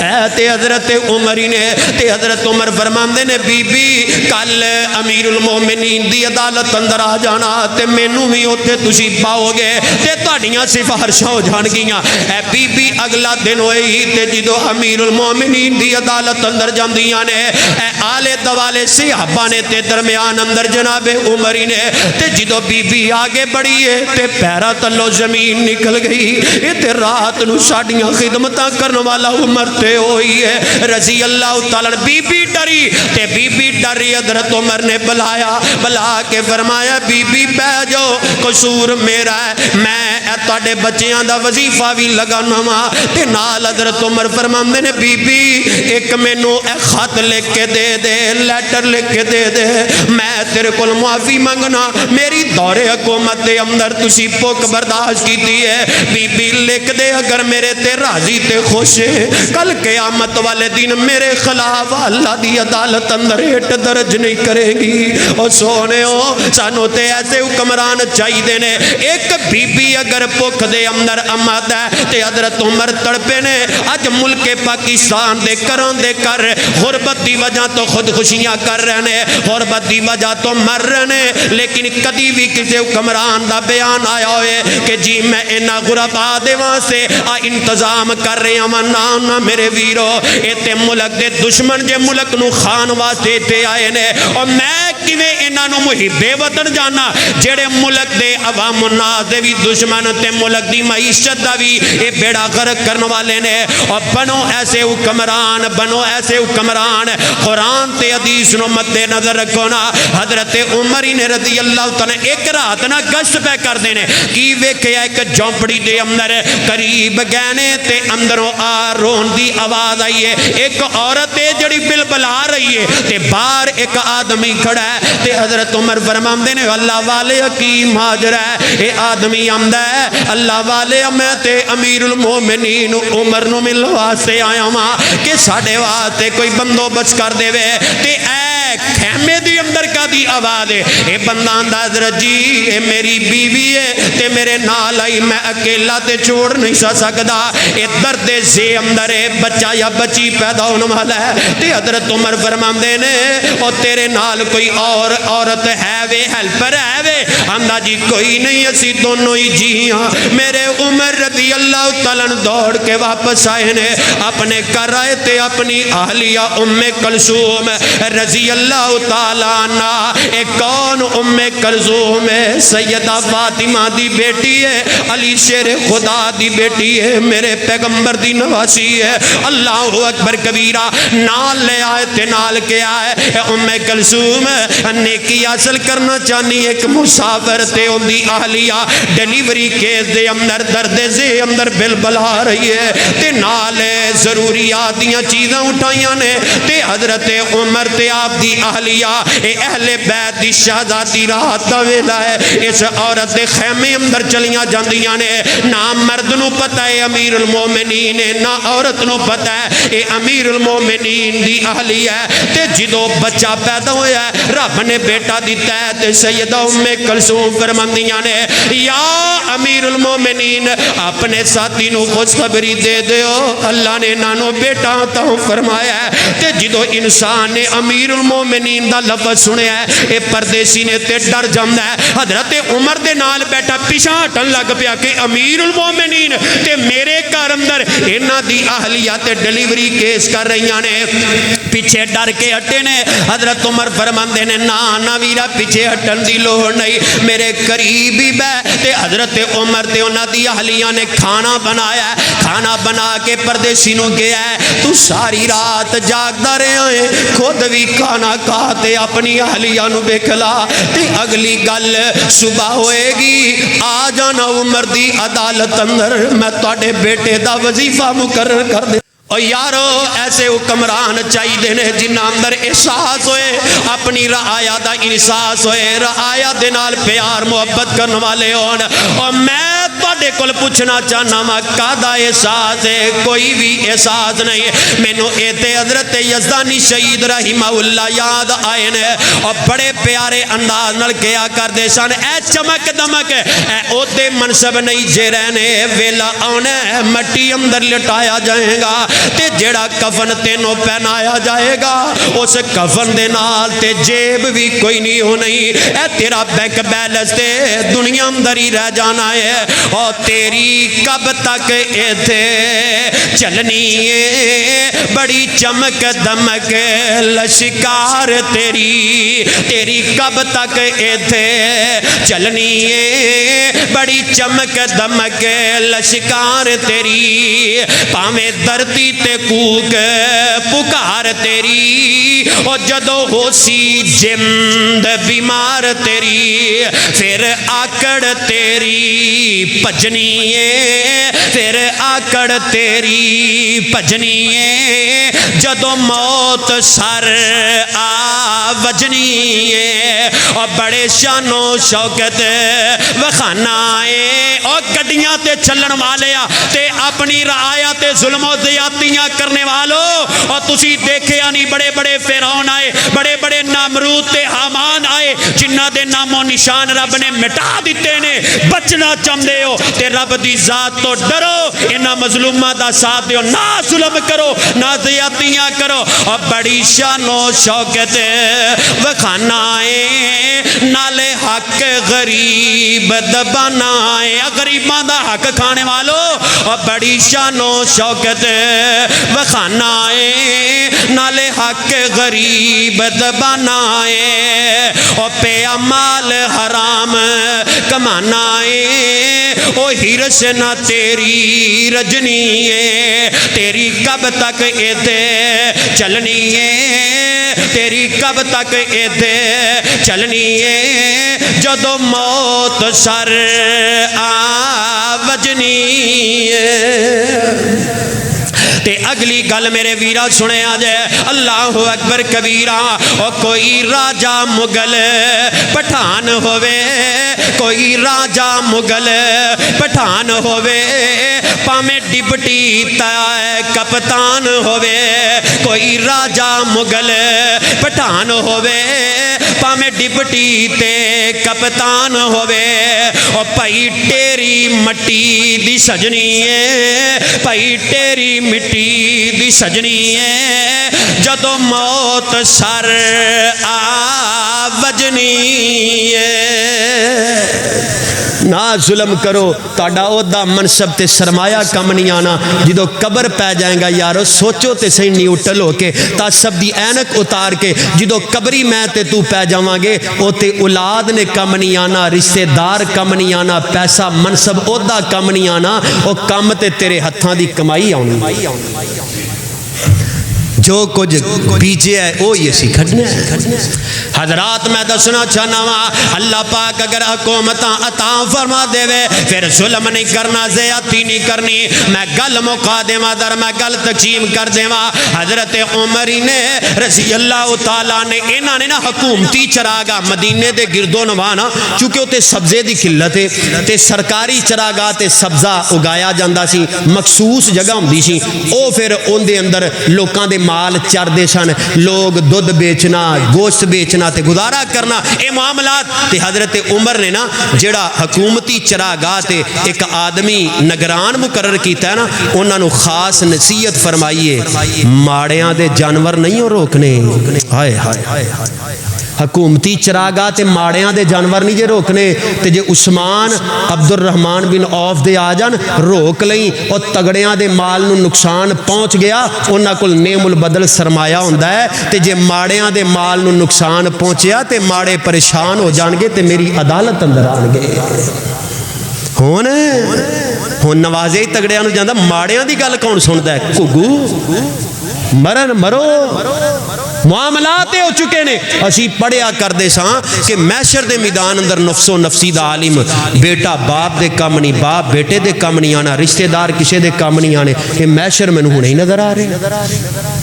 ہے. تے حضرت عمر نے تے حضرت عمر فرماندے نے بی بی کل امیر المومنین دی عدالت اندر آ جانا تے مینوں بھی اوتھے تسی پاؤ گے تے تہاڈیاں سفارشاں ہو جان گیاں. اے بی بی اگلا دن ہوئی تے جدو امیر المومنین دی عدالت اندر جاندیاں نے اے آلے دوالے صحابہ نے تے درمیان اندر جناب عمر نے تے جدو بی بی آگے بڑھی ہے تے پیرا تلو زمین نکل گئی. اے تے رات نو ساڈیاں خدمتاں کرن والا عمر تے ہوئی ہے رضی اللہ تعالی. بی بی ڈری تے بی بی ڈری حضرت عمر نے بلایا, بلا کے فرمایا بی بی بہ جاؤ قصور میرا ہے, میں تواڈے بچیاں دا وظیفہ بھی لگانا وا. تے نال حضرت عمر فرماندے نے بی بی ایک مینوں اے خط لکھ کے دے دے, لیٹر لکھ کے دے دے, میں تیرے کول معافی منگنا میری دور حکومت دے اندر تسی بھوک برداشت کیتی ہے. بی بی لکھ دے اگر میرے تے راضی تے خوش ہے کل قیامت والے دن میرے خلاف اللہ دی عدالت اندر ہٹ درج نہیں کرے گی. او سونےو سانو تے ایسے حکمران چاہیے نے. ایک بی بی اگر بھوک دے اندر آمد ہے تے حضرت عمر تڑپے نے اج ملک پاکستان دے کران دے کر غربت دی وجہ تو خودکشیاں کر رہے ہیں, غربت دی وجہ تو مر رہے ہیں, لیکن کدی بھی کسی حکمران دا بیان آیا ہوئے کہ جی میں انہاں غربا دے واسطے انتظام کر رہے ہاں. نا میرے ویرو اے تے ملک دے دشمن جے ملک نو خان واسطے تے آئے نے, اور میں کیویں انہاں نو محب وطن جانا جڑے ملک دے عوام الناس دے بھی دشمن تے ملک دی معیشت دا بھی اے بیڑا غرق کرن والے نے. اور بنو ایسے حکمران, بنو ایسے حکمران, قرآن تے حدیث نو مد نظر رکھو نا. حضرت عمر نے رضی اللہ تعالی ایک رات نہ گشت پہ کر دینے کی ویکھیا ایک جھونپڑی دے اندر قریب گئے تے اندروں آ رون دی آواز آئی ہے. ایک عورت ہے جڑی بلبلا رہی ہے تے باہر ایک آدمی کھڑا ہے. تے حضرت عمر فرماندے نے اللہ والے حکیم حاضر ہے. اے آدمی آندا ہے اللہ والے میں تے امیر المومنین عمر نو مل واسطے آیا ہاں کہ ساڈے واسطے کوئی بندوبست کر دے وے. تے اے خیمے دی اندر کا دی آواز ہے. اے بندہ آندا حضرت جی اے میری بیوی ہے تے میرے نال آئی, میں اکیلا تے چھوڑ نہیں سکدا. اے درد سے اندر ہے بچہ یا بچی پیدا ہونے والا ہے. تے حضرت عمر فرماندے نے او تیرے نال کوئی اور عورت ہے وے, ہیلپر ہے وے؟ آندا جی کوئی نہیں, اسی دونوں ہی جی ہاں. میرے عمر رضی اللہ تعالیٰ دوڑ کے واپس آئے نے, اپنے گھر آئے تے اپنی اہلیہ ام کلثوم رضی اللہ تعالیٰ عنہ. ایک کون ام کلثوم ہے؟ سیدہ فاطمہ دی بیٹی ہے, علی شیر خدا دی بیٹی ہے, میرے پیغمبر دی نواسی ہے. اللہ اکبر کبیرہ. نال لے آئے تے نال کے آئے ام کلثوم نیکی حاصل کرنا چاہنی ایک مسافر تے ان دی اہلیہ ڈیلیوری کیس دے اندر درد سے اندر بلبلا رہی ہے تے نال ضروریات دیاں چیزاں اٹھائیاں نے. تے حضرت عمر تے آپ دی اہلیہ اے اہل بیت دی شہزادی رات دا ویلا ہے, اس عورت دے خیمے اندر چلیاں جاندیاں نے. نہ مرد نو پتہ ہے امیر المومنین ہے, نہ عورت نو پتہ ہے اے امیر المومنین دی اہلیہ ہے. تے جدو بچہ پیدا ہویا ہے رب نے بیٹا دیتا ہے تے سیدہ ام کلثوم فرماندیاں نے یا امیر المومنین اپنے ساتھی نو خوشخبری دے دیو اللہ نے نانو بیٹا عطا فرمایا ہے. تے جدو انسان نے امیر المومنین دا لفظ سنیا ہے اے پردیسی نے تے ڈر جاندا ہے. حضرت عمر دے نال بیٹا پیچھے ہٹن لگ پیا کہ امیر المومنین تے میرے گھر اندر انہاں دی اہلیہ تے ڈیلیوری کیس کر رہیاں نے. پیچھے ڈر کے ہٹے نے. حضرت عمر فرماندے نے نا ویرا پیچھے ہٹن دی لوڑ نہیں, میرے قریب ہی بہ. تے حضرت عمر تے انہاں دی اہلیاں نے کھانا بنایا, کھانا بنا کے پردیسی نو گیا ہے تو ساری رات جاگدا رہیا ہے, خود بھی کھانا کھا تے اپنی اہلیاں نو بکھلا. تے اگلی گل صبح ہوئے گی, آ جانا عمر دی عدالت اندر, میں تواڈے بیٹے دا وظیفہ مقرر کر دے. اور یارو ایسے حکمران چاہیے نے جنہ اندر احساس ہوئے, اپنی رعایا دا احساس ہوئے, رعایا دے نال پیار محبت کرنے والے ہون. اور میں تواڈے کول پوچھنا چاہنا وا کادا احساس ہے؟ کوئی بھی احساس نہیں. مینوں اے تے حضرت یزدانی شہید رحمہ اللہ یاد آئے نے, اور بڑے پیارے انداز نال کیا کردے سن, اے چمک دمک اے عہدے منصب نہیں جے رہنے, ویلا آنا مٹی اندر لٹایا جائے گا, تے جیڑا کفن تینوں پہنایا جائے گا اس کفن دے نال تے جیب بھی کوئی نہیں ہونی. اے تیرا بینک بیلنس تے دنیا اندر ہی رہ جانا ہے. اور تیری کب تک ایتھے چلنی ہے, بڑی چمک دمک لشکار تیری, تیری کب تک ایتھے چلنی ہے, بڑی چمک دمک لشکار تیری. پاویں دھرتی تے کوک پکار تیری, اور جدو ہو سی جند بیمار تیری, پھر آکڑ تیری پجنی ہے, پھر آکڑ تیری پجنی ہے, جدو موت سر آ وجنی ہے. اور بڑے شان و شوکت وخانا ہے, اور گڈیاں تے چلن والے تے اپنی رعایا تے ظلم و زیادتیاں کرنے والوں. اور تسی دیکھے نہیں بڑے بڑے فرعون آئے, بڑے بڑے نامرود تے حامان آئے, جنہ دے نام و نشان رب نے مٹا دیتے نے. بچنا چاہتے ہو تے رب دی ذات تو ڈرو, انہاں مظلوماں دا ساتھ دیو, نہ ظلم کرو نہ زیادتیاں کرو. اور بڑی شان و شوکت وخانا ہے, نالے حق غریب دبانا ہے, غریباں دا حق کھانے والوں. اور بڑی شان و شوکت وخانا ہے, نالے حق غریب دبانا ہے. اور پیا مال حرام کمانا ہے, او ہرس نہ تیری رجنی ہے, تیری کب تک ایتھے چلنی ہے, تیری کب تک ایتھے چلنی ہے, جدو موت سر آ وجنی ہے. تے اگلی گل میرے ویرا سنے آ جائے, اللہ اکبر کبیرہ. اور کوئی راجہ مغل پٹھان ہوئے, کوئی راجہ مغل پٹھان ہوئے, پامے ڈپٹی تے کپتان ہوئے. کوئی راجہ مغل پٹھان ہوئے, پامے ڈپٹی تے کپتان ہوئے. اور پائی ٹیری مٹی دی سجنی ہے, پائی ٹیری مٹی دی سجنی ہے, جدو موت سر آ وجنی ہے. نہ ظلم کرو, تاڑا عہدہ منصب تے سرمایہ کم نہیں آنا. جدو قبر پہ جائیں گا یارو سوچو تے صحیح نہیں اٹھل ہو کے, تا سب دی اینک اتار کے, جدو قبری میں تے تو پہ جاواں گے, او تے اولاد نے کم نہیں آنا, رشتہ دار کم نہیں آنا, پیسہ منصب عہدہ کم نہیں آنا, او کم تے تیرے ہتھاں دی کمائی آنی. جو کچھ بیجے ہے وہ یہ سی کھڑنے ہیں. حضرات میں دسنا چاہنا وا, اللہ پاک اگر حکومتاں عطا فرما دے وے, پھر ظلم نہیں کرنا, زیادتی نہیں کرنی. میں گل مکا دیواں, در میں گل تقسیم کر دیواں. حضرت عمر نے رضی اللہ تعالیٰ نے انہاں نے نا حکومتی چراگاہ مدینے دے گردو نوانا, چونکہ تے سبزے دی قلت ہے تے سرکاری چراگاہ تے سبزہ اگایا جاندا سی, مخصوص جگہ ہوندی سی. او پھر اون دے اندر لوکاں دے مال چر دے سن, لوگ دودھ بیچنا, گوشت بیچنا تے گزارا کرنا, اے معاملات. تے حضرت عمر نے نا جڑا حکومتی چراگاہ تے ایک آدمی نگران مقرر کیتا ہے نا, انہاں نو خاص نصیحت فرمائیے, ماڑیاں دے جانور نہیں ہو روکنے. ہائے ہائے حکومتی چراگاہ تے ماڑیاں دے جانور نہیں جے روکنے تے جے عثمان عبد الرحمان بن عوف دے آ جان روک لئی اور تگڑیاں دے مال نو نقصان پہنچ گیا انہاں کول نعم البدل سرمایہ ہوندا ہے تے جے ماڑیاں دے مال نو نقصان پہنچیا تے ماڑے پریشان ہو جان گے تے میری عدالت اندر آن گے ہون نوازے ہی تگڑیاں نو جاندا ماڑیاں دی گل کون سندا ہے گھگو مرن مرو معاملات ہو چکے نے اسی پڑھیا کردے ساں کہ محشر دے میدان اندر نفس و نفسی دا عالم بیٹا باپ دے کم نہیں باپ بیٹے دے کم نہیں آنا رشتہ دار کسے دے کم نہیں آنے یہ محشر میں ہوں نہیں نظر آ رہے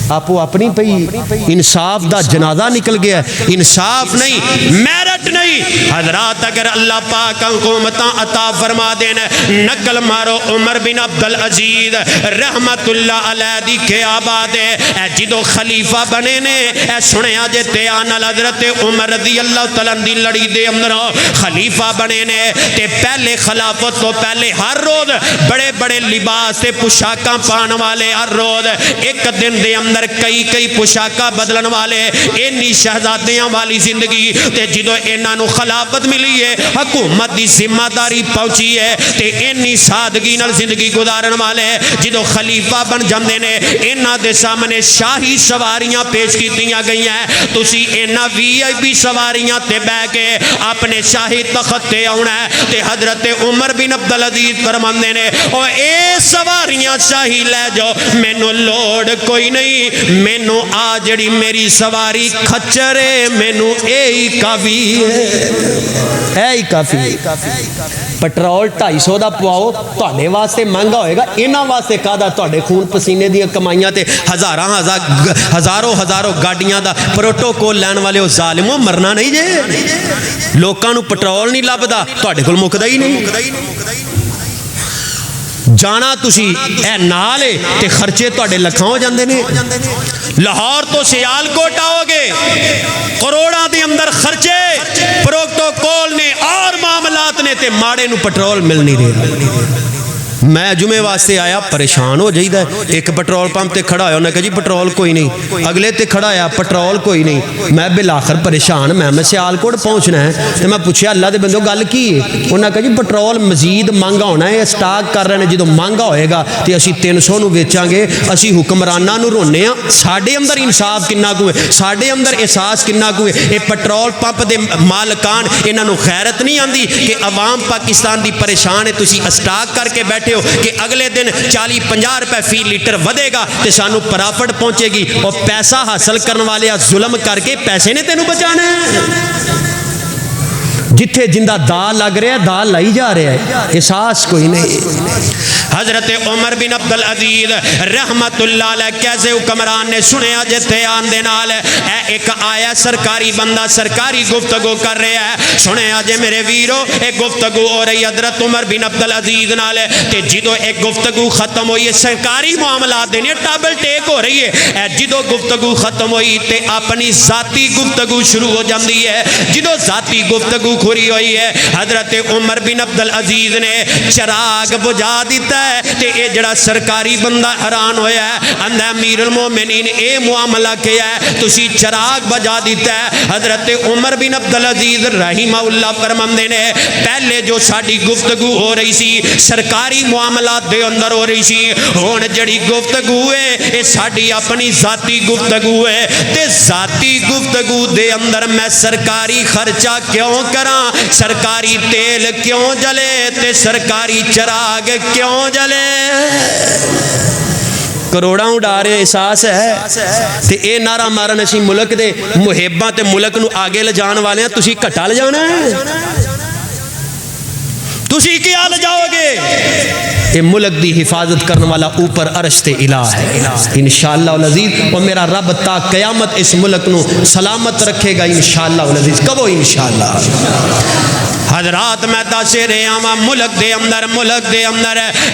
آپ اپنی پئی انصاف دا جنازہ نکل گیا ہے انصاف نہیں میرٹ نہیں حضرات اگر اللہ پاک حکومتاں عطا فرما دینا نقل مارو عمر بن عبدالعزیز رحمت اللہ علیہ دی کے آباد ہے جدو خلیفہ بنے نے اے سنے آجے تیان حضرت عمر رضی اللہ تعالیٰ دی لڑی دے اندر خلیفہ بنے نے تے پہلے خلافت تو پہلے ہر روز بڑے بڑے لباس تے پوشاکاں پان والے ہر روز ایک دن دے اندر کئی پوشاکاں بدلن والے اینی شہزادیاں والی زندگی تے جدو انہاں نو خلافت ملی ہے حکومت دی ذمہ داری پہنچی ہے تے اینی سادگی نال زندگی گزارن والے جدو خلیفہ بن جاندے نے انہاں دے سامنے شاہی سواریاں پیش کیتیاں گئی ہیں تسی انہاں وی آئی پی سواریاں تے بہ کے اپنے شاہی تخت تے آنا ہے تے حضرت عمر بن عبدالعزیز فرماندے نے او اے سواریاں شاہی لے جاؤ مینوں لوڑ کوئی نہیں مینوں آ جڑی میری سواری کھچرے مینوں اے ہی کافی ہے اے ہی کافی پٹرول 250 دا پواؤ تواڈے واسطے مہنگا ہوئے گا انہاں واسطے کادا تواڈے خون پسینے دیاں کمائیاں تے ہزاروں گاڑیاں دا پروٹوکول لین والے او ظالموں مرنا نہیں جے لوکاں نو پٹرول نہیں لبدا تواڈے کول مکدا ہی نہیں جانا تسی اے نالے تے خرچے تواڈے لکھاں ہو جاندے نے لاہور تو سیالکوٹ آؤ گے کروڑاں دے اندر خرچے پروٹوکول نے اور معاملات نے تے ماڑے نو پٹرول مل نہیں رہا میں جمعے واسطے آیا پریشان ہو جائیدہ ہے ایک پٹرول پمپ تے کھڑا ہے انہوں نے کہا جی پٹرول کوئی نہیں اگلے تے کھڑا ہے پٹرول کوئی نہیں میں بالآخر پریشان میں سیالکوٹ پہنچنا ہے تو میں پوچھا اللہ دے بندو گل کی ہے انہوں نے کہا جی پٹرول مزید مہنگا ہونا ہے سٹاک کر رہے ہیں جدو مہنگا ہوئے گا تو اسی 300 نو بیچاں گے اسی حکمرانہ نو رونے ہیں ساڑھے اندر انصاف کننا کو ہے ساڑھے اندر احساس کننا کو ہے اے پٹرول پمپ دے مالکان انہوں نے خیرت نہیں آندی کہ عوام پاکستان دی پریشان ہے تسی سٹاک کر کے بیٹھے کہ اگلے دن 40-50 روپے فی لیٹر ودے گا تے سانو پرافٹ پہنچے گی اور پیسہ حاصل کرنے والے ظلم کر کے پیسے نے تینوں بچانا ہے جتھے جندہ دال لگ رہا ہے دال لائی جا رہا ہے احساس کوئی نہیں حضرت عمر بن عبدالعزیز رحمت اللہ علیہ کیسے حکمران نے سنیا جتے آن دے نال اے ایک آیا سرکاری بندہ سرکاری گفتگو کر رہے ہیں سنیا جے میرے ویرو ایک گفتگو ہو رہی حضرت عمر بن عبدالعزیز نال تے جدو ایک گفتگو ختم ہوئی ہے سرکاری معاملات دینے ٹابل ٹیک ہو رہی ہے اے جدو گفتگو ختم ہوئی تے اپنی ذاتی گفتگو شروع ہو جاندی ہے جدو ذاتی گفتگو کھری ہوئی ہے حضرت عمر بن عبدالعزیز نے چراغ بجھا دیتا تے اے جڑا سرکاری بندہ حیران ہویا ہے اندہ امیر المومنین اے معاملہ کیا ہے تسی چراغ بجا دیتا ہے حضرت عمر بن عبدالعزیز رحمہ اللہ فرماندے نے پہلے جو ساڑی گفتگو ہو رہی سی سرکاری معاملات دے اندر ہو رہی سی ہون جڑی گفتگو ہے اے ساڑی اپنی ذاتی گفتگو ہے تے ذاتی گفتگو دے اندر میں سرکاری خرچہ کیوں کراں سرکاری تیل کیوں جلے تے سرکاری چراغ کیوں جلے کروڑاں اڑا رہے احساس ہے تے اے نعرہ مارن اسی ملک دے محباں تے ملک نو آگے لے جان والے ہیں تسی کٹا لے جانا ہے تسی کیا لے جاؤ گے اے ملک دی حفاظت کرنے والا اوپر عرش تے الہ ہے انشاءاللہ العزیز اور میرا رب تا قیامت اس ملک نو سلامت رکھے گا انشاءاللہ العزیز کبو انشاءاللہ حضرات میں داسے رہے ہاں ملک دے اندر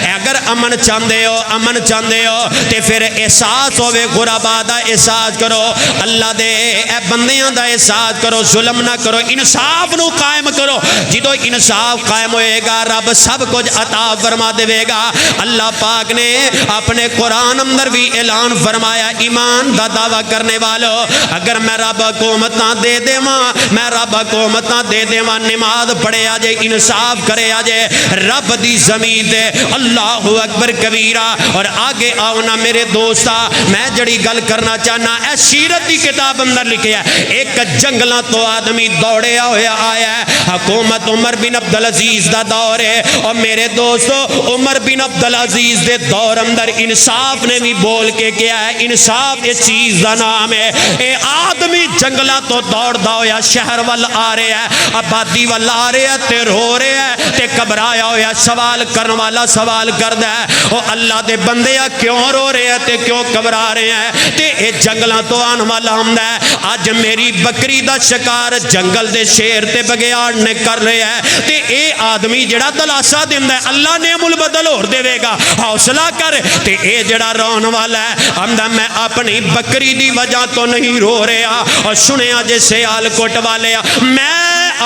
اگر امن چاندے ہو تے پھر احساس ہوئے غربا دا احساس کرو اللہ دے اے بندیاں دا احساس کرو ظلم نہ کرو انصاف نو قائم کرو جدو انصاف قائم ہوئے گا گا رب سب کچھ عطا فرما دے گا۔ اللہ پاک نے اپنے قرآن اندر بھی اعلان فرمایا ایمان دا دعویٰ کرنے والو اگر میں رب حکومتاں دے دیواں میں رب حکومتاں دے دیواں نماز پڑھے آجے انصاف کرے آجے رب دی زمین دے اللہ اکبر کبیرہ۔ اور آگے آؤ نا میرے دوستا میں جڑی گل کرنا چاہنا اے سیرت دی کتاب اندر لکھے ہے ایک جنگلاں تو آدمی دوڑے ہویا آیا ہے حکومت عمر بن عبدالعزیز دا دور ہے اور میرے دوستو عمر بن عبدالعزیز دے دور اندر انصاف نے بھی بول کے کیا ہے انصاف اس چیز دا نام ہے۔ اے آدمی جنگلاں تو دوڑ ہویا شہر وال آ رہے ہیں آبادی وال آ رہے ہیں تے رو رہے ہیں تے گھبرایا ہویا سوال کرنے والا سوال کردا ہے او اللہ دے بندے کیوں رو رہے ہیں تے کیوں گھبرا رہے ہیں تے اے جنگلاں تو آن والا ہوندا ہے اج میری بکری دا شکار جنگل دے شیر تے بگیاڑ نے کر رہے ہیں تے اے آدمی جڑا دلاسا دیندا ہے اللہ نے ملبدل اور دے گا حوصلہ کر تے اے جڑا رون والا ہے آندا میں اپنی بکری دی وجہ تو نہیں رو رہا اور سنیا جے سیال کوٹ والے میں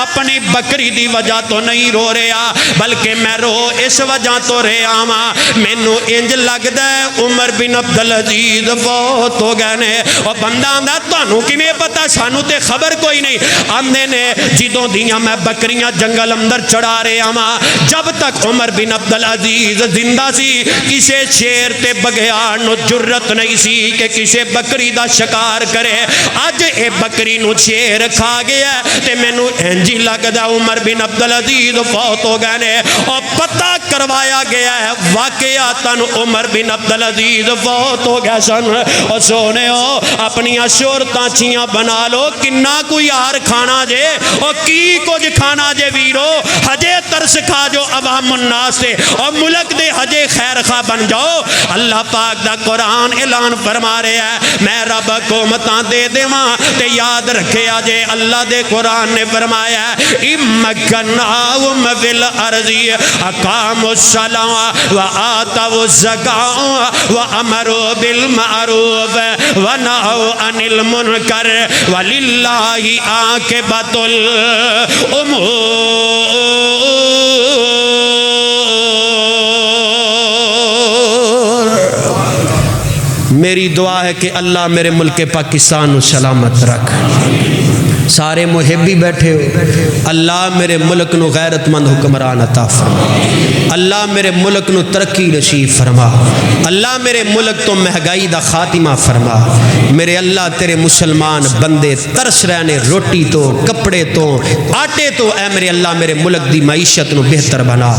اپنی بکری دی وجہ تو نہیں رو رہا بلکہ میں رو اس وجہ تو رہا ہاں مینوں انج لگدا ہے عمر بن عبدالعزیز فوت ہو گئے نے اور بندہ آندا تانوں کیویں پتہ سانوں تے خبر کوئی نہیں آندے نے جدوں دیاں میں بکریاں جنگل اندر چڑھا رہا ہاں جب تک عمر بن عبدالعزیز زندہ سی کسے شیر تے بگیاڑ نو جرت نہیں سی کہ کسے بکری دا شکار کرے اج اے بکری نو شیر کھا گیا تے مینوں انجی لگدا عمر بن عبدالعزیز فوت ہو گئے نے اور پتہ کروایا گیا ہے واقعاتاً عمر بن عبدالعزیز فوت ہو گیا سن اور سونے ہو اپنی شورتاں چیاں بنا لو کنا کوئی یار کھانا جے اور کی کچھ کھانا جے ویرو حجے ترس کھا جو عوام الناس سے اور ملک دے حجے خیر خواہ بن جاؤ اللہ پاک دا قرآن اعلان فرما رہے ہیں میں رب حکومتاں دے دیواں تے یاد رکھے آجے اللہ دے قرآن نے فرمایا امکناہم فی الارض اقاموا الصلاۃ وآتوا الزکاۃ وامروا بالمعروف ونہوا عن المنکر وللہ عاقبۃ الامور۔ میری دعا ہے کہ اللہ میرے ملک پاکستان سلامت رکھ سارے محبی بیٹھے ہو اللہ میرے ملک نو غیرت مند حکمران عطا فرما اللہ میرے ملک نو ترقی نصیب فرما اللہ میرے ملک تو مہنگائی دا خاتمہ فرما میرے اللہ تیرے مسلمان بندے ترس رہنے روٹی تو کپڑے تو آٹے تو اے میرے اللہ میرے ملک دی معیشت نو بہتر بنا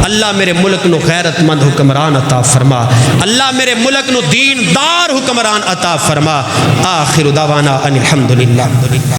اللہ میرے ملک نو غیرت مند حکمران عطا فرما اللہ میرے ملک نو دین دار حکمران عطا فرما آخر دعوانا ان الحمدللہ۔